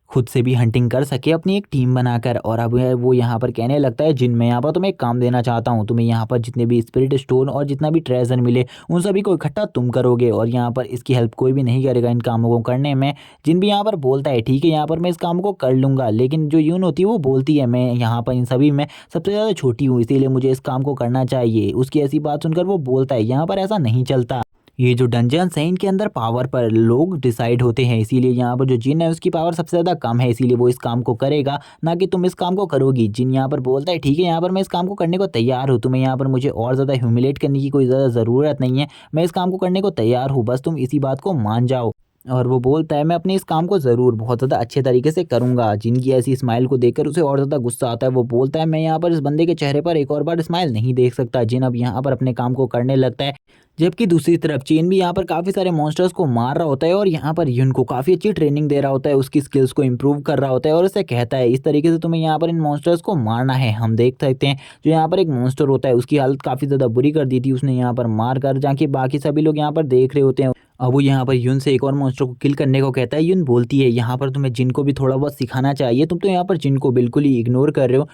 खुद से भी हंटिंग कर सके अपनी एक टीम बनाकर। और अब वो यहाँ पर कहने लगता है जिन मैं यहाँ पर तुम्हें एक काम देना चाहता हूँ, तुम्हें यहाँ पर जितने भी स्पिरिट स्टोन और जितना भी ट्रेजर मिले उन सभी को इकट्ठा तुम करोगे और यहाँ पर इसकी हेल्प कोई भी नहीं करेगा इन कामों को करने में। जिन भी यहाँ पर बोलता है ठीक है यहाँ पर मैं इस काम को कर लूँगा, लेकिन जो यून होती है वो बोलती है मैं यहाँ पर इन सभी में सबसे ज़्यादा छोटी हूँ इसीलिए मुझे इस काम को करना चाहिए। उसकी ऐसी बात सुनकर वो बोलता है यहाँ पर ऐसा नहीं चलता, ये जो डंजन्स हैं इनके अंदर पावर पर लोग डिसाइड होते हैं, इसीलिए यहाँ पर जो जिन है उसकी पावर सबसे ज़्यादा कम है इसीलिए वो इस काम को करेगा ना कि तुम इस काम को करोगी। जिन यहाँ पर बोलता है ठीक है यहाँ पर मैं इस काम को करने को तैयार हूँ, तुम्हें यहाँ पर मुझे और ज़्यादा ह्यूमिलेट करने की कोई ज़्यादा ज़रूरत नहीं है, मैं इस काम को करने को तैयार हूँ, बस तुम इसी बात को मान जाओ। और वो बोलता है मैं अपने इस काम को ज़रूर बहुत ज़्यादा अच्छे तरीके से करूँगा। जिनकी ऐसी स्माइल को देखकर उसे और ज़्यादा गुस्सा आता है, वो बोलता है मैं यहाँ पर इस बंदे के चेहरे पर एक और बार स्माइल नहीं देख सकता। जिन अब यहाँ पर अपने काम को करने लगता है, जबकि दूसरी तरफ चेन भी यहाँ पर काफ़ी सारे मॉन्स्टर्स को मार रहा होता है और यहाँ पर युन को काफ़ी अच्छी ट्रेनिंग दे रहा होता है, उसकी स्किल्स को इम्प्रूव कर रहा होता है और उसे कहता है इस तरीके से तुम्हें यहाँ पर इन मॉन्स्टर्स को मारना है। हम देख सकते हैं जो यहाँ पर एक मॉन्स्टर होता है उसकी हालत काफ़ी ज़्यादा बुरी कर दी थी उसने यहाँ पर मार कर, जहाँ बाकी सभी लोग यहाँ पर देख रहे होते हैं। अब वो यहाँ पर यून से एक और मॉन्स्टर को किल करने को कहता है। यून बोलती है यहाँ पर तुम्हें जिन को भी थोड़ा बहुत सिखाना चाहिए, तुम तो यहाँ पर जिन को बिल्कुल ही इग्नोर कर रहे हो।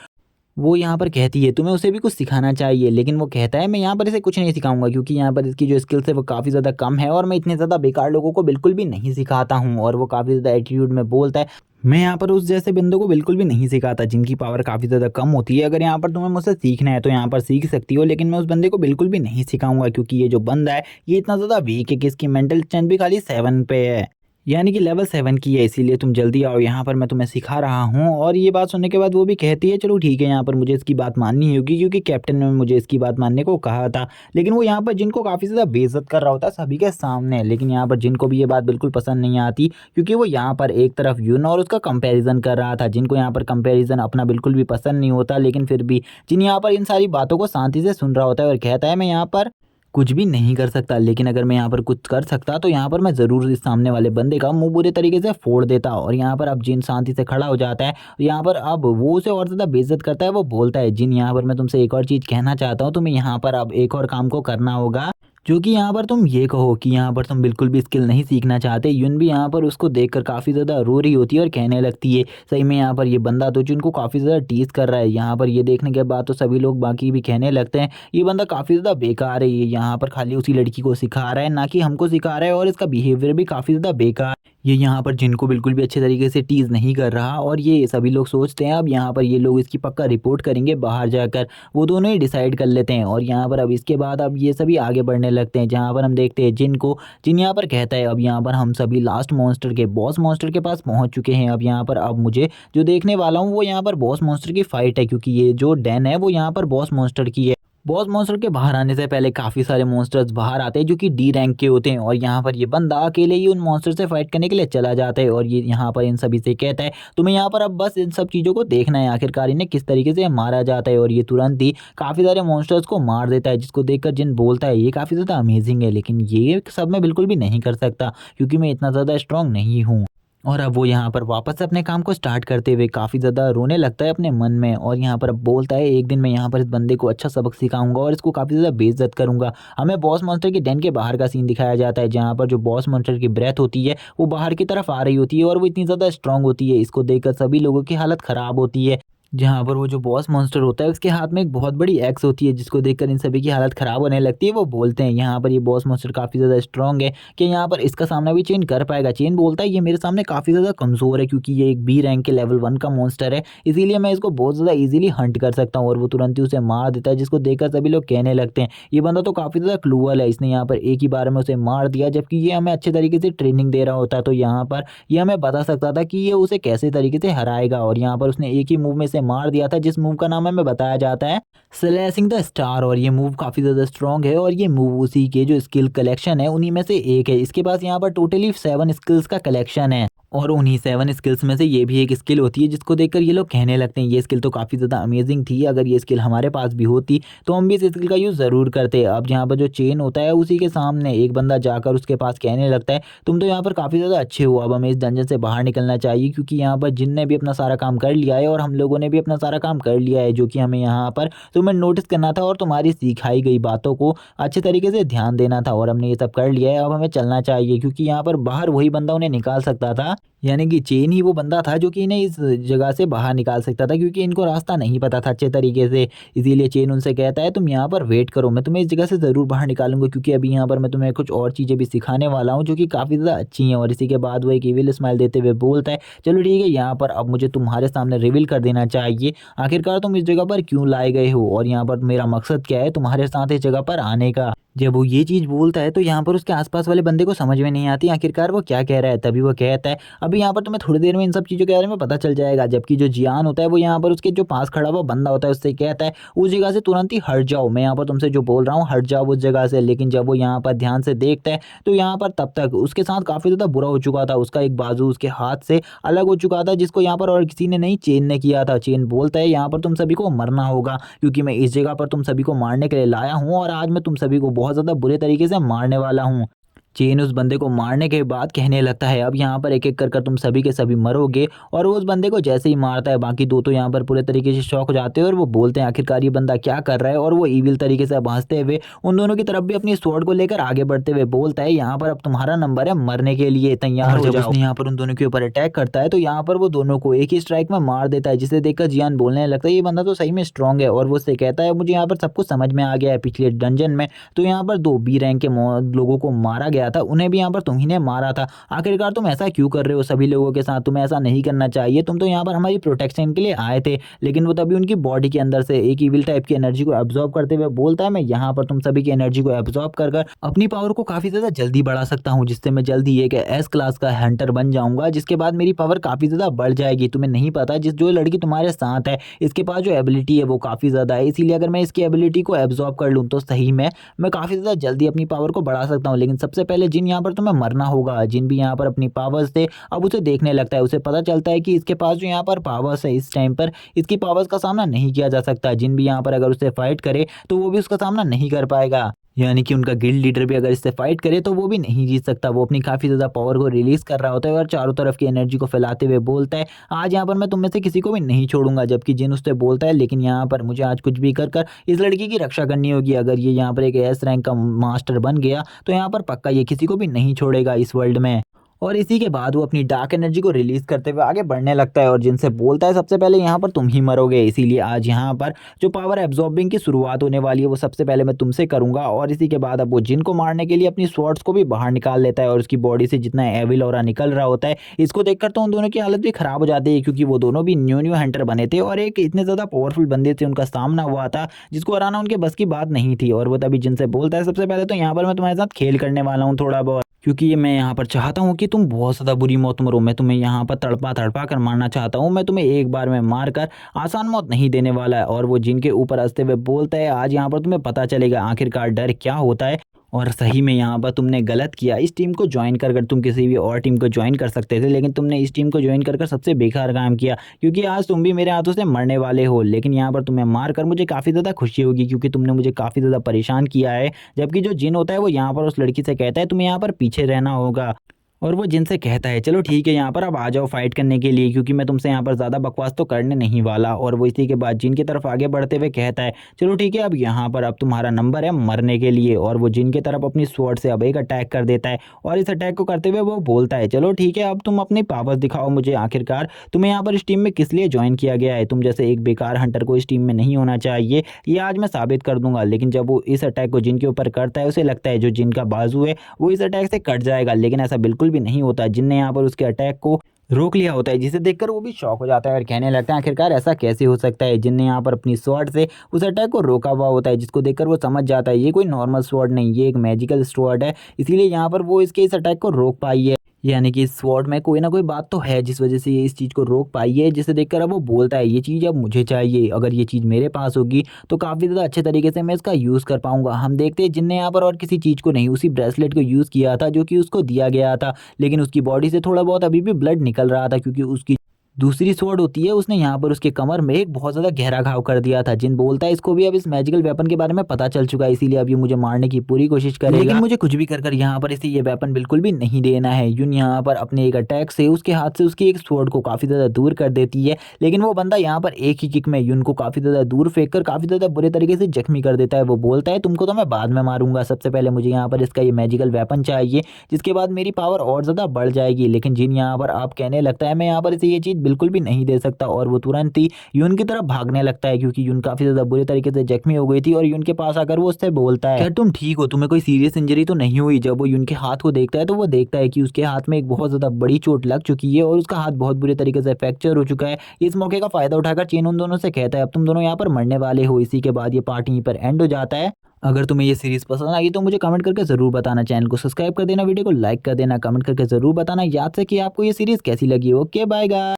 वो यहाँ पर कहती है तुम्हें उसे भी कुछ सिखाना चाहिए, लेकिन वो कहता है मैं यहाँ पर इसे कुछ नहीं सिखाऊंगा क्योंकि यहाँ पर इसकी जो स्किल्स है वो काफ़ी ज़्यादा कम है और मैं इतने ज़्यादा बेकार लोगों को बिल्कुल भी नहीं सिखाता हूँ। और वो काफ़ी ज़्यादा एटीट्यूड में बोलता है मैं यहाँ पर उस जैसे बंदों को बिल्कुल भी नहीं सिखाता जिनकी पावर काफ़ी ज़्यादा कम होती है। अगर यहाँ पर तुम्हें मुझसे सीखना है तो यहाँ पर सीख सकती हो, लेकिन मैं उस बंदे को बिल्कुल भी नहीं सिखाऊंगा क्योंकि ये जो बंदा है ये इतना ज़्यादा वीक है कि इसकी मेंटल स्ट्रेंथ भी खाली 7 पे है, यानी कि लेवल 7 की है, इसीलिए तुम जल्दी आओ यहाँ पर मैं तुम्हें सिखा रहा हूँ। और ये बात सुनने के बाद वो भी कहती है चलो ठीक है यहाँ पर मुझे इसकी बात माननी होगी क्योंकि कैप्टन ने मुझे इसकी बात मानने को कहा था। लेकिन वो यहाँ पर जिनको काफ़ी ज़्यादा बेइज्जत कर रहा होता है सभी के सामने, लेकिन यहाँ पर जिनको भी ये बात बिल्कुल पसंद नहीं आती क्योंकि वो यहाँ पर एक तरफ यून और उसका कंपेरिजन कर रहा था। जिनको यहाँ पर कंपेरिजन अपना बिल्कुल भी पसंद नहीं होता, लेकिन फिर भी जिन यहाँ पर इन सारी बातों को शांति से सुन रहा होता है और कहता है मैं यहाँ पर कुछ भी नहीं कर सकता, लेकिन अगर मैं यहाँ पर कुछ कर सकता तो यहाँ पर मैं ज़रूर इस सामने वाले बंदे का मुंह बुरे तरीके से फोड़ देता। और यहाँ पर अब जिन शांति से खड़ा हो जाता है, यहाँ पर अब वो उसे और ज़्यादा बेइज्जत करता है। वो बोलता है जिन यहाँ पर मैं तुमसे एक और चीज़ कहना चाहता हूँ, तुम्हें यहाँ पर अब एक और काम को करना होगा जो कि यहाँ पर तुम ये कहो कि यहाँ पर तुम बिल्कुल भी स्किल नहीं सीखना चाहते। यून भी यहाँ पर उसको देखकर काफ़ी ज़्यादा रो रही होती है और कहने लगती है सही में यहाँ पर ये बंदा तो जिनको काफ़ी ज़्यादा टीज कर रहा है। यहाँ पर ये देखने के बाद तो सभी लोग बाकी भी कहने लगते हैं ये बंदा काफ़ी ज़्यादा बेकार है, ये यहाँ पर खाली उसी लड़की को सिखा रहा है ना कि हमको सिखा रहा है और इसका बिहेवियर भी काफ़ी ज़्यादा बेकार, ये यहाँ पर जिनको बिल्कुल भी अच्छे तरीके से टीज़ नहीं कर रहा। और ये सभी लोग सोचते हैं अब यहाँ पर ये लोग इसकी पक्का रिपोर्ट करेंगे बाहर जाकर, वो दोनों ही डिसाइड कर लेते हैं। और यहाँ पर अब इसके बाद अब ये सभी आगे बढ़ने लगते हैं, जहाँ पर हम देखते हैं जिन यहाँ पर कहता है अब यहाँ पर हम सभी लास्ट मॉन्स्टर के बॉस मॉन्स्टर के पास पहुँच चुके हैं। अब यहाँ पर अब मुझे जो देखने वाला हूँ वो यहाँ पर बॉस मॉन्स्टर की फाइट है क्योंकि ये जो डैन है वो यहाँ पर बॉस मॉन्स्टर की है। बॉस मॉन्स्टर के बाहर आने से पहले काफ़ी सारे मॉन्स्टर्स बाहर आते हैं जो कि डी रैंक के होते हैं और यहाँ पर ये बंदा अकेले ही उन मॉन्स्टर से फाइट करने के लिए चला जाता है और ये यहाँ पर इन सभी से कहता है तुम्हें यहाँ पर अब बस इन सब चीज़ों को देखना है आखिरकार इन्हें किस तरीके से मारा जाता है और ये तुरंत ही काफ़ी सारे मॉन्स्टर्स को मार देता है जिसको देखकर जिन बोलता है ये काफ़ी ज़्यादा अमेजिंग है लेकिन ये सब मैं बिल्कुल भी नहीं कर सकता क्योंकि मैं इतना ज़्यादा स्ट्रांग नहीं हूँ। और अब वो यहाँ पर वापस से अपने काम को स्टार्ट करते हुए काफ़ी ज़्यादा रोने लगता है अपने मन में और यहाँ पर अब बोलता है एक दिन मैं यहाँ पर इस बंदे को अच्छा सबक सिखाऊंगा और इसको काफ़ी ज़्यादा बेइज्जत करूंगा। हमें बॉस मॉन्स्टर के den के बाहर का सीन दिखाया जाता है जहाँ पर जो बॉस मॉन्स्टर की ब्रेथ होती है वो बाहर की तरफ आ रही होती है और वो इतनी ज़्यादा स्ट्रांग होती है इसको देखकर सभी लोगों की हालत ख़राब होती है। जहाँ पर वो जो बॉस मॉन्स्टर होता है उसके हाथ में एक बहुत बड़ी एक्स होती है जिसको देखकर इन सभी की हालत ख़राब होने लगती है। वो बोलते हैं यहाँ पर ये बॉस मॉन्स्टर काफ़ी ज़्यादा स्ट्रांग है कि यहाँ पर इसका सामना भी चेन कर पाएगा। चेन बोलता है ये मेरे सामने काफ़ी ज़्यादा कमज़ोर है क्योंकि ये एक बी रैंक के लेवल 1 का मॉन्स्टर है इसीलिए मैं इसको बहुत ज़्यादा ईजिली हंट कर सकता हूँ और वो तुरंत ही उसे मार देता है जिसको देखकर सभी लोग कहने लगते हैं ये बंदा तो काफ़ी ज़्यादा क्लूअल है इसने यहाँ पर एक ही बार में उसे मार दिया जबकि ये हमें अच्छे तरीके से ट्रेनिंग दे रहा होता तो यहाँ पर ये हमें बता सकता था कि ये उसे कैसे तरीके से हराएगा और यहाँ पर उसने एक ही मूव में इसे मार दिया था जिस मूव का नाम हमें बताया जाता है स्लैशिंग द स्टार और ये मूव काफ़ी ज़्यादा स्ट्रॉन्ग है और ये मूव उसी के जो स्किल कलेक्शन है उन्हीं में से एक है। इसके पास यहाँ पर टोटली 7 स्किल्स का कलेक्शन है और उन्हीं 7 स्किल्स में से ये भी एक स्किल होती है जिसको देखकर ये लोग कहने लगते हैं ये स्किल तो काफ़ी ज़्यादा अमेजिंग थी अगर ये स्किल हमारे पास भी होती तो हम भी इस स्किल का यूज़ ज़रूर करते। अब यहाँ पर जो चेन होता है उसी के सामने एक बंदा जाकर उसके पास कहने लगता है तुम तो यहाँ पर काफ़ी ज़्यादा अच्छे हो अब हमें इस डंजन से बाहर निकलना चाहिए क्योंकि यहाँ पर जिन ने भी अपना सारा काम कर लिया है और हम लोगों ने भी अपना सारा काम कर लिया है जो कि हमें यहाँ पर तुम्हें नोटिस करना था और तुम्हारी सिखाई गई बातों को अच्छे तरीके से ध्यान देना था और हमने ये सब कर लिया है अब हमें चलना चाहिए क्योंकि यहाँ पर बाहर वही बंदा उन्हें निकाल सकता था यानी कि चेन ही वो बंदा था जो कि इन्हें इस जगह से बाहर निकाल सकता था क्योंकि इनको रास्ता नहीं पता था अच्छे तरीके से। इसीलिए चेन उनसे कहता है तुम यहाँ पर वेट करो मैं तुम्हें इस जगह से ज़रूर बाहर निकालूंगा क्योंकि अभी यहाँ पर मैं तुम्हें कुछ और चीज़ें भी सिखाने वाला हूँ जो कि काफ़ी ज़्यादा अच्छी हैं। और इसी के बाद वो एक इविल स्माइल देते हुए बोलता है चलो ठीक है यहाँ पर अब मुझे तुम्हारे सामने रिवील कर देना चाहिए आखिरकार तुम इस जगह पर क्यों लाए गए हो और यहाँ पर मेरा मकसद क्या है तुम्हारे साथ इस जगह पर आने का। जब वो ये चीज़ बोलता है तो यहाँ पर उसके आसपास वाले बंदे को समझ में नहीं आती आखिरकार वो क्या कह रहा है। तभी वो कहता है अभी यहाँ पर तुम्हें थोड़ी देर में इन सब चीज़ों के बारे में पता चल जाएगा। जबकि जो जियान होता है वो यहाँ पर उसके जो पास खड़ा हुआ बंदा होता है उससे कहता है उस जगह से तुरंत ही हट जाओ मैं यहाँ पर तुमसे जो बोल रहा हूँ हट जाओ उस जगह से। लेकिन जब वो यहाँ पर ध्यान से देखता है तो यहाँ पर तब तक उसके साथ काफ़ी ज़्यादा बुरा हो चुका था। उसका एक बाजू उसके हाथ से अलग हो चुका था जिसको यहाँ पर और किसी ने नहीं चेन ने किया था। चेन बोलता है यहाँ पर तुम सभी को मरना होगा क्योंकि मैं इस जगह पर तुम सभी को मारने के लिए लाया हूँ और आज मैं तुम सभी को बहुत ज़्यादा बुरे तरीके से मारने वाला हूँ। चेन उस बंदे को मारने के बाद कहने लगता है अब यहाँ पर एक एक कर तुम सभी के सभी मरोगे। और वो उस बंदे को जैसे ही मारता है बाकी दो तो यहाँ पर पूरे तरीके से शॉक हो जाते हैं और वो बोलते हैं आखिरकार ये बंदा क्या कर रहा है। और वो ईविल तरीके से हंसते हुए उन दोनों की तरफ भी अपनी स्वॉर्ड को लेकर आगे बढ़ते हुए बोलता है यहाँ पर अब तुम्हारा नंबर है मरने के लिए तैयार हो जाओ। यहाँ पर उन दोनों के ऊपर अटैक करता है तो यहाँ पर वो दोनों को एक ही स्ट्राइक में मार देता है जिसे देखकर जियान बोलने लगता है ये बंदा तो सही में स्ट्रांग है। और वो उससे कहता है मुझे यहाँ पर सब कुछ समझ में आ गया है पिछले डंजन में तो यहाँ पर 2 बी रैंक के लोगों को मारा गया था उन्हें भी यहाँ पर तुम ही ने मारा था। आखिरकार तुम ऐसा क्यों कर रहे हो सभी लोगों के साथ तुम्हें ऐसा नहीं करना चाहिए। तुम तो यहाँ पर हमारी प्रोटेक्शन के लिए आए थे। लेकिन वो तभी उनकी बॉडी के अंदर से एक इविल टाइप की एनर्जी को एब्जॉर्ब करते हुए बोलता है मैं यहाँ पर तुम सभी की एनर्जी को एब्जॉर्ब कर अपनी पावर को काफी ज्यादा जल्दी बढ़ा सकता हूँ जिससे मैं जल्दी एक एस क्लास का हंटर बन जाऊंगा जिसके बाद मेरी पावर काफी ज्यादा बढ़ जाएगी। तुम्हें नहीं पता जिस जो लड़की तुम्हारे साथ है इसके पास जो एबिलिटी है वो काफी ज्यादा है इसीलिए अगर मैं इसकी एबिलिटी को एब्जॉर्ब कर लूँ तो सही में मैं काफी ज्यादा जल्दी अपनी पावर को बढ़ा सकता हूँ। लेकिन सबसे पहले जिन यहाँ पर तुम्हें मरना होगा। जिन भी यहाँ पर अपनी पावर्स थे अब उसे देखने लगता है उसे पता चलता है कि इसके पास जो यहाँ पर पावर्स है इस टाइम पर इसकी पावर्स का सामना नहीं किया जा सकता। जिन भी यहाँ पर अगर उससे फाइट करे तो वो भी उसका सामना नहीं कर पाएगा। यानी कि उनका गिल्ड लीडर भी अगर इससे फाइट करे तो वो भी नहीं जीत सकता। वो अपनी काफ़ी ज़्यादा पावर को रिलीज कर रहा होता है और चारों तरफ की एनर्जी को फैलाते हुए बोलता है आज यहाँ पर मैं तुम में से किसी को भी नहीं छोड़ूंगा। जबकि जिन उससे बोलता है लेकिन यहाँ पर मुझे आज कुछ भी कर इस लड़की की रक्षा करनी होगी। अगर ये यहाँ पर एक एस रैंक का मास्टर बन गया तो यहाँ पर पक्का ये किसी को भी नहीं छोड़ेगा इस वर्ल्ड में। और इसी के बाद वो अपनी डार्क एनर्जी को रिलीज करते हुए आगे बढ़ने लगता है और जिनसे बोलता है सबसे पहले यहाँ पर तुम ही मरोगे। इसीलिए आज यहाँ पर जो पावर एब्जॉर्बिंग की शुरुआत होने वाली है वो सबसे पहले मैं तुमसे करूंगा। और इसी के बाद अब वो जिन को मारने के लिए अपनी स्वॉर्ड्स को भी बाहर निकाल लेता है और उसकी बॉडी से जितना एविल ऑरा निकल रहा होता है इसको देखकर तो उन दोनों की हालत भी खराब हो जाती है क्योंकि वो दोनों भी न्यू हंटर बने थे और एक इतने ज़्यादा पावरफुल बंदे से उनका सामना हुआ था जिसको हराना उनके बस की बात नहीं थी। और वो तभी जिनसे बोलता है सबसे पहले तो यहाँ पर मैं तुम्हारे साथ खेल करने वाला हूँ थोड़ा बहुत क्योंकि ये मैं यहाँ पर चाहता हूँ कि तुम बहुत ज़्यादा बुरी मौत मरो। मैं तुम्हें यहाँ पर तड़पा-तड़पा कर मारना चाहता हूँ। मैं तुम्हें एक बार में मार कर आसान मौत नहीं देने वाला है। और वो जिन के ऊपर हँसते हुए बोलता है, आज यहाँ पर तुम्हें पता चलेगा आखिरकार डर क्या होता है। और सही में यहाँ पर तुमने गलत किया। इस टीम को जॉइन कर तुम किसी भी और टीम को जॉइन कर सकते थे, लेकिन तुमने इस टीम को जॉइन कर सबसे बेकार काम किया, क्योंकि आज तुम भी मेरे हाथों से मरने वाले हो। लेकिन यहाँ पर तुम्हें मार कर मुझे काफ़ी ज़्यादा खुशी होगी, क्योंकि तुमने मुझे काफ़ी ज़्यादा परेशान किया है। जबकि जो जिन होता है वो यहाँ पर उस लड़की से कहता है तुम्हें यहाँ पर पीछे रहना होगा। और वो जिनसे कहता है चलो ठीक है यहाँ पर अब आ जाओ फाइट करने के लिए, क्योंकि मैं तुमसे यहाँ पर ज़्यादा बकवास तो करने नहीं वाला। और वो इसी के बाद जिन की तरफ आगे बढ़ते हुए कहता है चलो ठीक है अब यहाँ पर अब तुम्हारा नंबर है मरने के लिए। और वो जिन की तरफ अपनी स्वॉर्ड से अब एक अटैक कर देता है। और इस अटैक को करते हुए वो बोलता है चलो ठीक है अब तुम अपनी पावर्स दिखाओ मुझे, आखिरकार तुम्हें यहाँ पर इस टीम में किस लिए ज्वाइन किया गया है। तुम जैसे एक बेकार हंटर को इस टीम में नहीं होना चाहिए, ये आज मैं साबित कर दूंगा। लेकिन जब वो इस अटैक को जिन के ऊपर करता है, उसे लगता है जो जिन का बाजू है वो इस अटैक से कट जाएगा, लेकिन ऐसा बिल्कुल भी नहीं होता। जिन ने यहाँ पर उसके अटैक को रोक लिया होता है, जिसे देखकर वो भी शॉक हो जाता है और कहने लगता है आखिरकार ऐसा कैसे हो सकता है। जिन ने यहाँ पर अपनी स्वॉर्ड से उस अटैक को रोका हुआ होता है, जिसको देखकर वो समझ जाता है ये कोई नॉर्मल स्वॉर्ड नहीं, ये एक मैजिकल स्वॉर्ड है, इसीलिए यहाँ पर वो इसके इस अटैक को रोक पाई है। यानी कि इस स्वॉर्ड में कोई ना कोई बात तो है जिस वजह से ये इस चीज़ को रोक पाई है, जिसे देखकर अब वो बोलता है ये चीज़ अब मुझे चाहिए। अगर ये चीज़ मेरे पास होगी तो काफ़ी ज़्यादा अच्छे तरीके से मैं इसका यूज़ कर पाऊंगा। हम देखते हैं जिनने यहाँ पर और किसी चीज़ को नहीं, उसी ब्रेसलेट को यूज़ किया था जो कि उसको दिया गया था। लेकिन उसकी बॉडी से थोड़ा बहुत अभी भी ब्लड निकल रहा था, क्योंकि उसकी दूसरी स्वॉर्ड होती है उसने यहाँ पर उसके कमर में एक बहुत ज़्यादा गहरा घाव कर दिया था। जिन बोलता है इसको भी अब इस मैजिकल वेपन के बारे में पता चल चुका है, इसीलिए अब ये मुझे मारने की पूरी कोशिश करेगा। लेकिन मुझे कुछ भी कर यहाँ पर इसे ये वेपन बिल्कुल भी नहीं देना है। यून यहाँ पर अपने एक अटैक से उसके हाथ से उसकी एक स्वॉर्ड को काफ़ी ज़्यादा दूर कर देती है। लेकिन वो बंदा यहाँ पर एक ही किक में यून को काफ़ी ज़्यादा दूर फेंक कर काफ़ी ज़्यादा बुरे तरीके से जख्मी कर देता है। वो बोलता है तुमको तो मैं बाद में मारूंगा, सबसे पहले मुझे यहाँ पर इसका ये मैजिकल वेपन चाहिए, जिसके बाद मेरी पावर और ज़्यादा बढ़ जाएगी। लेकिन जिन यहाँ पर आप कहने लगता है मैं यहाँ पर इसे ये चीज़ बिल्कुल भी नहीं दे सकता, और वो तुरंत ही यून की तरफ भागने लगता है, क्योंकि यून काफी ज्यादा बुरे तरीके से जख्मी हो गई थी। और यून के पास आकर वो उससे बोलता है क्या तुम ठीक हो, तुम्हें कोई सीरियस इंजरी तो नहीं हुई। जब वो यून के हाथ को देखता है तो वो देखता है कि उसके हाथ में एक बहुत ज्यादा बड़ी चोट लग चुकी है और उसका हाथ बहुत बुरे तरीके से फ्रैक्चर हो चुका है। इस मौके का फायदा उठाकर चेन उन दोनों से कहता है अब तुम दोनों यहाँ पर मरने वाले हो। इसी के बाद ये पार्ट यहीं पर एंड हो जाता है। अगर तुम्हें ये सीरीज पसंद आई तो मुझे कमेंट करके जरूर बताना, चैनल को सब्सक्राइब कर देना, वीडियो को लाइक कर देना, कमेंट करके जरूर बताना याद से कि आपको ये सीरीज कैसी लगी। Okay bye guys.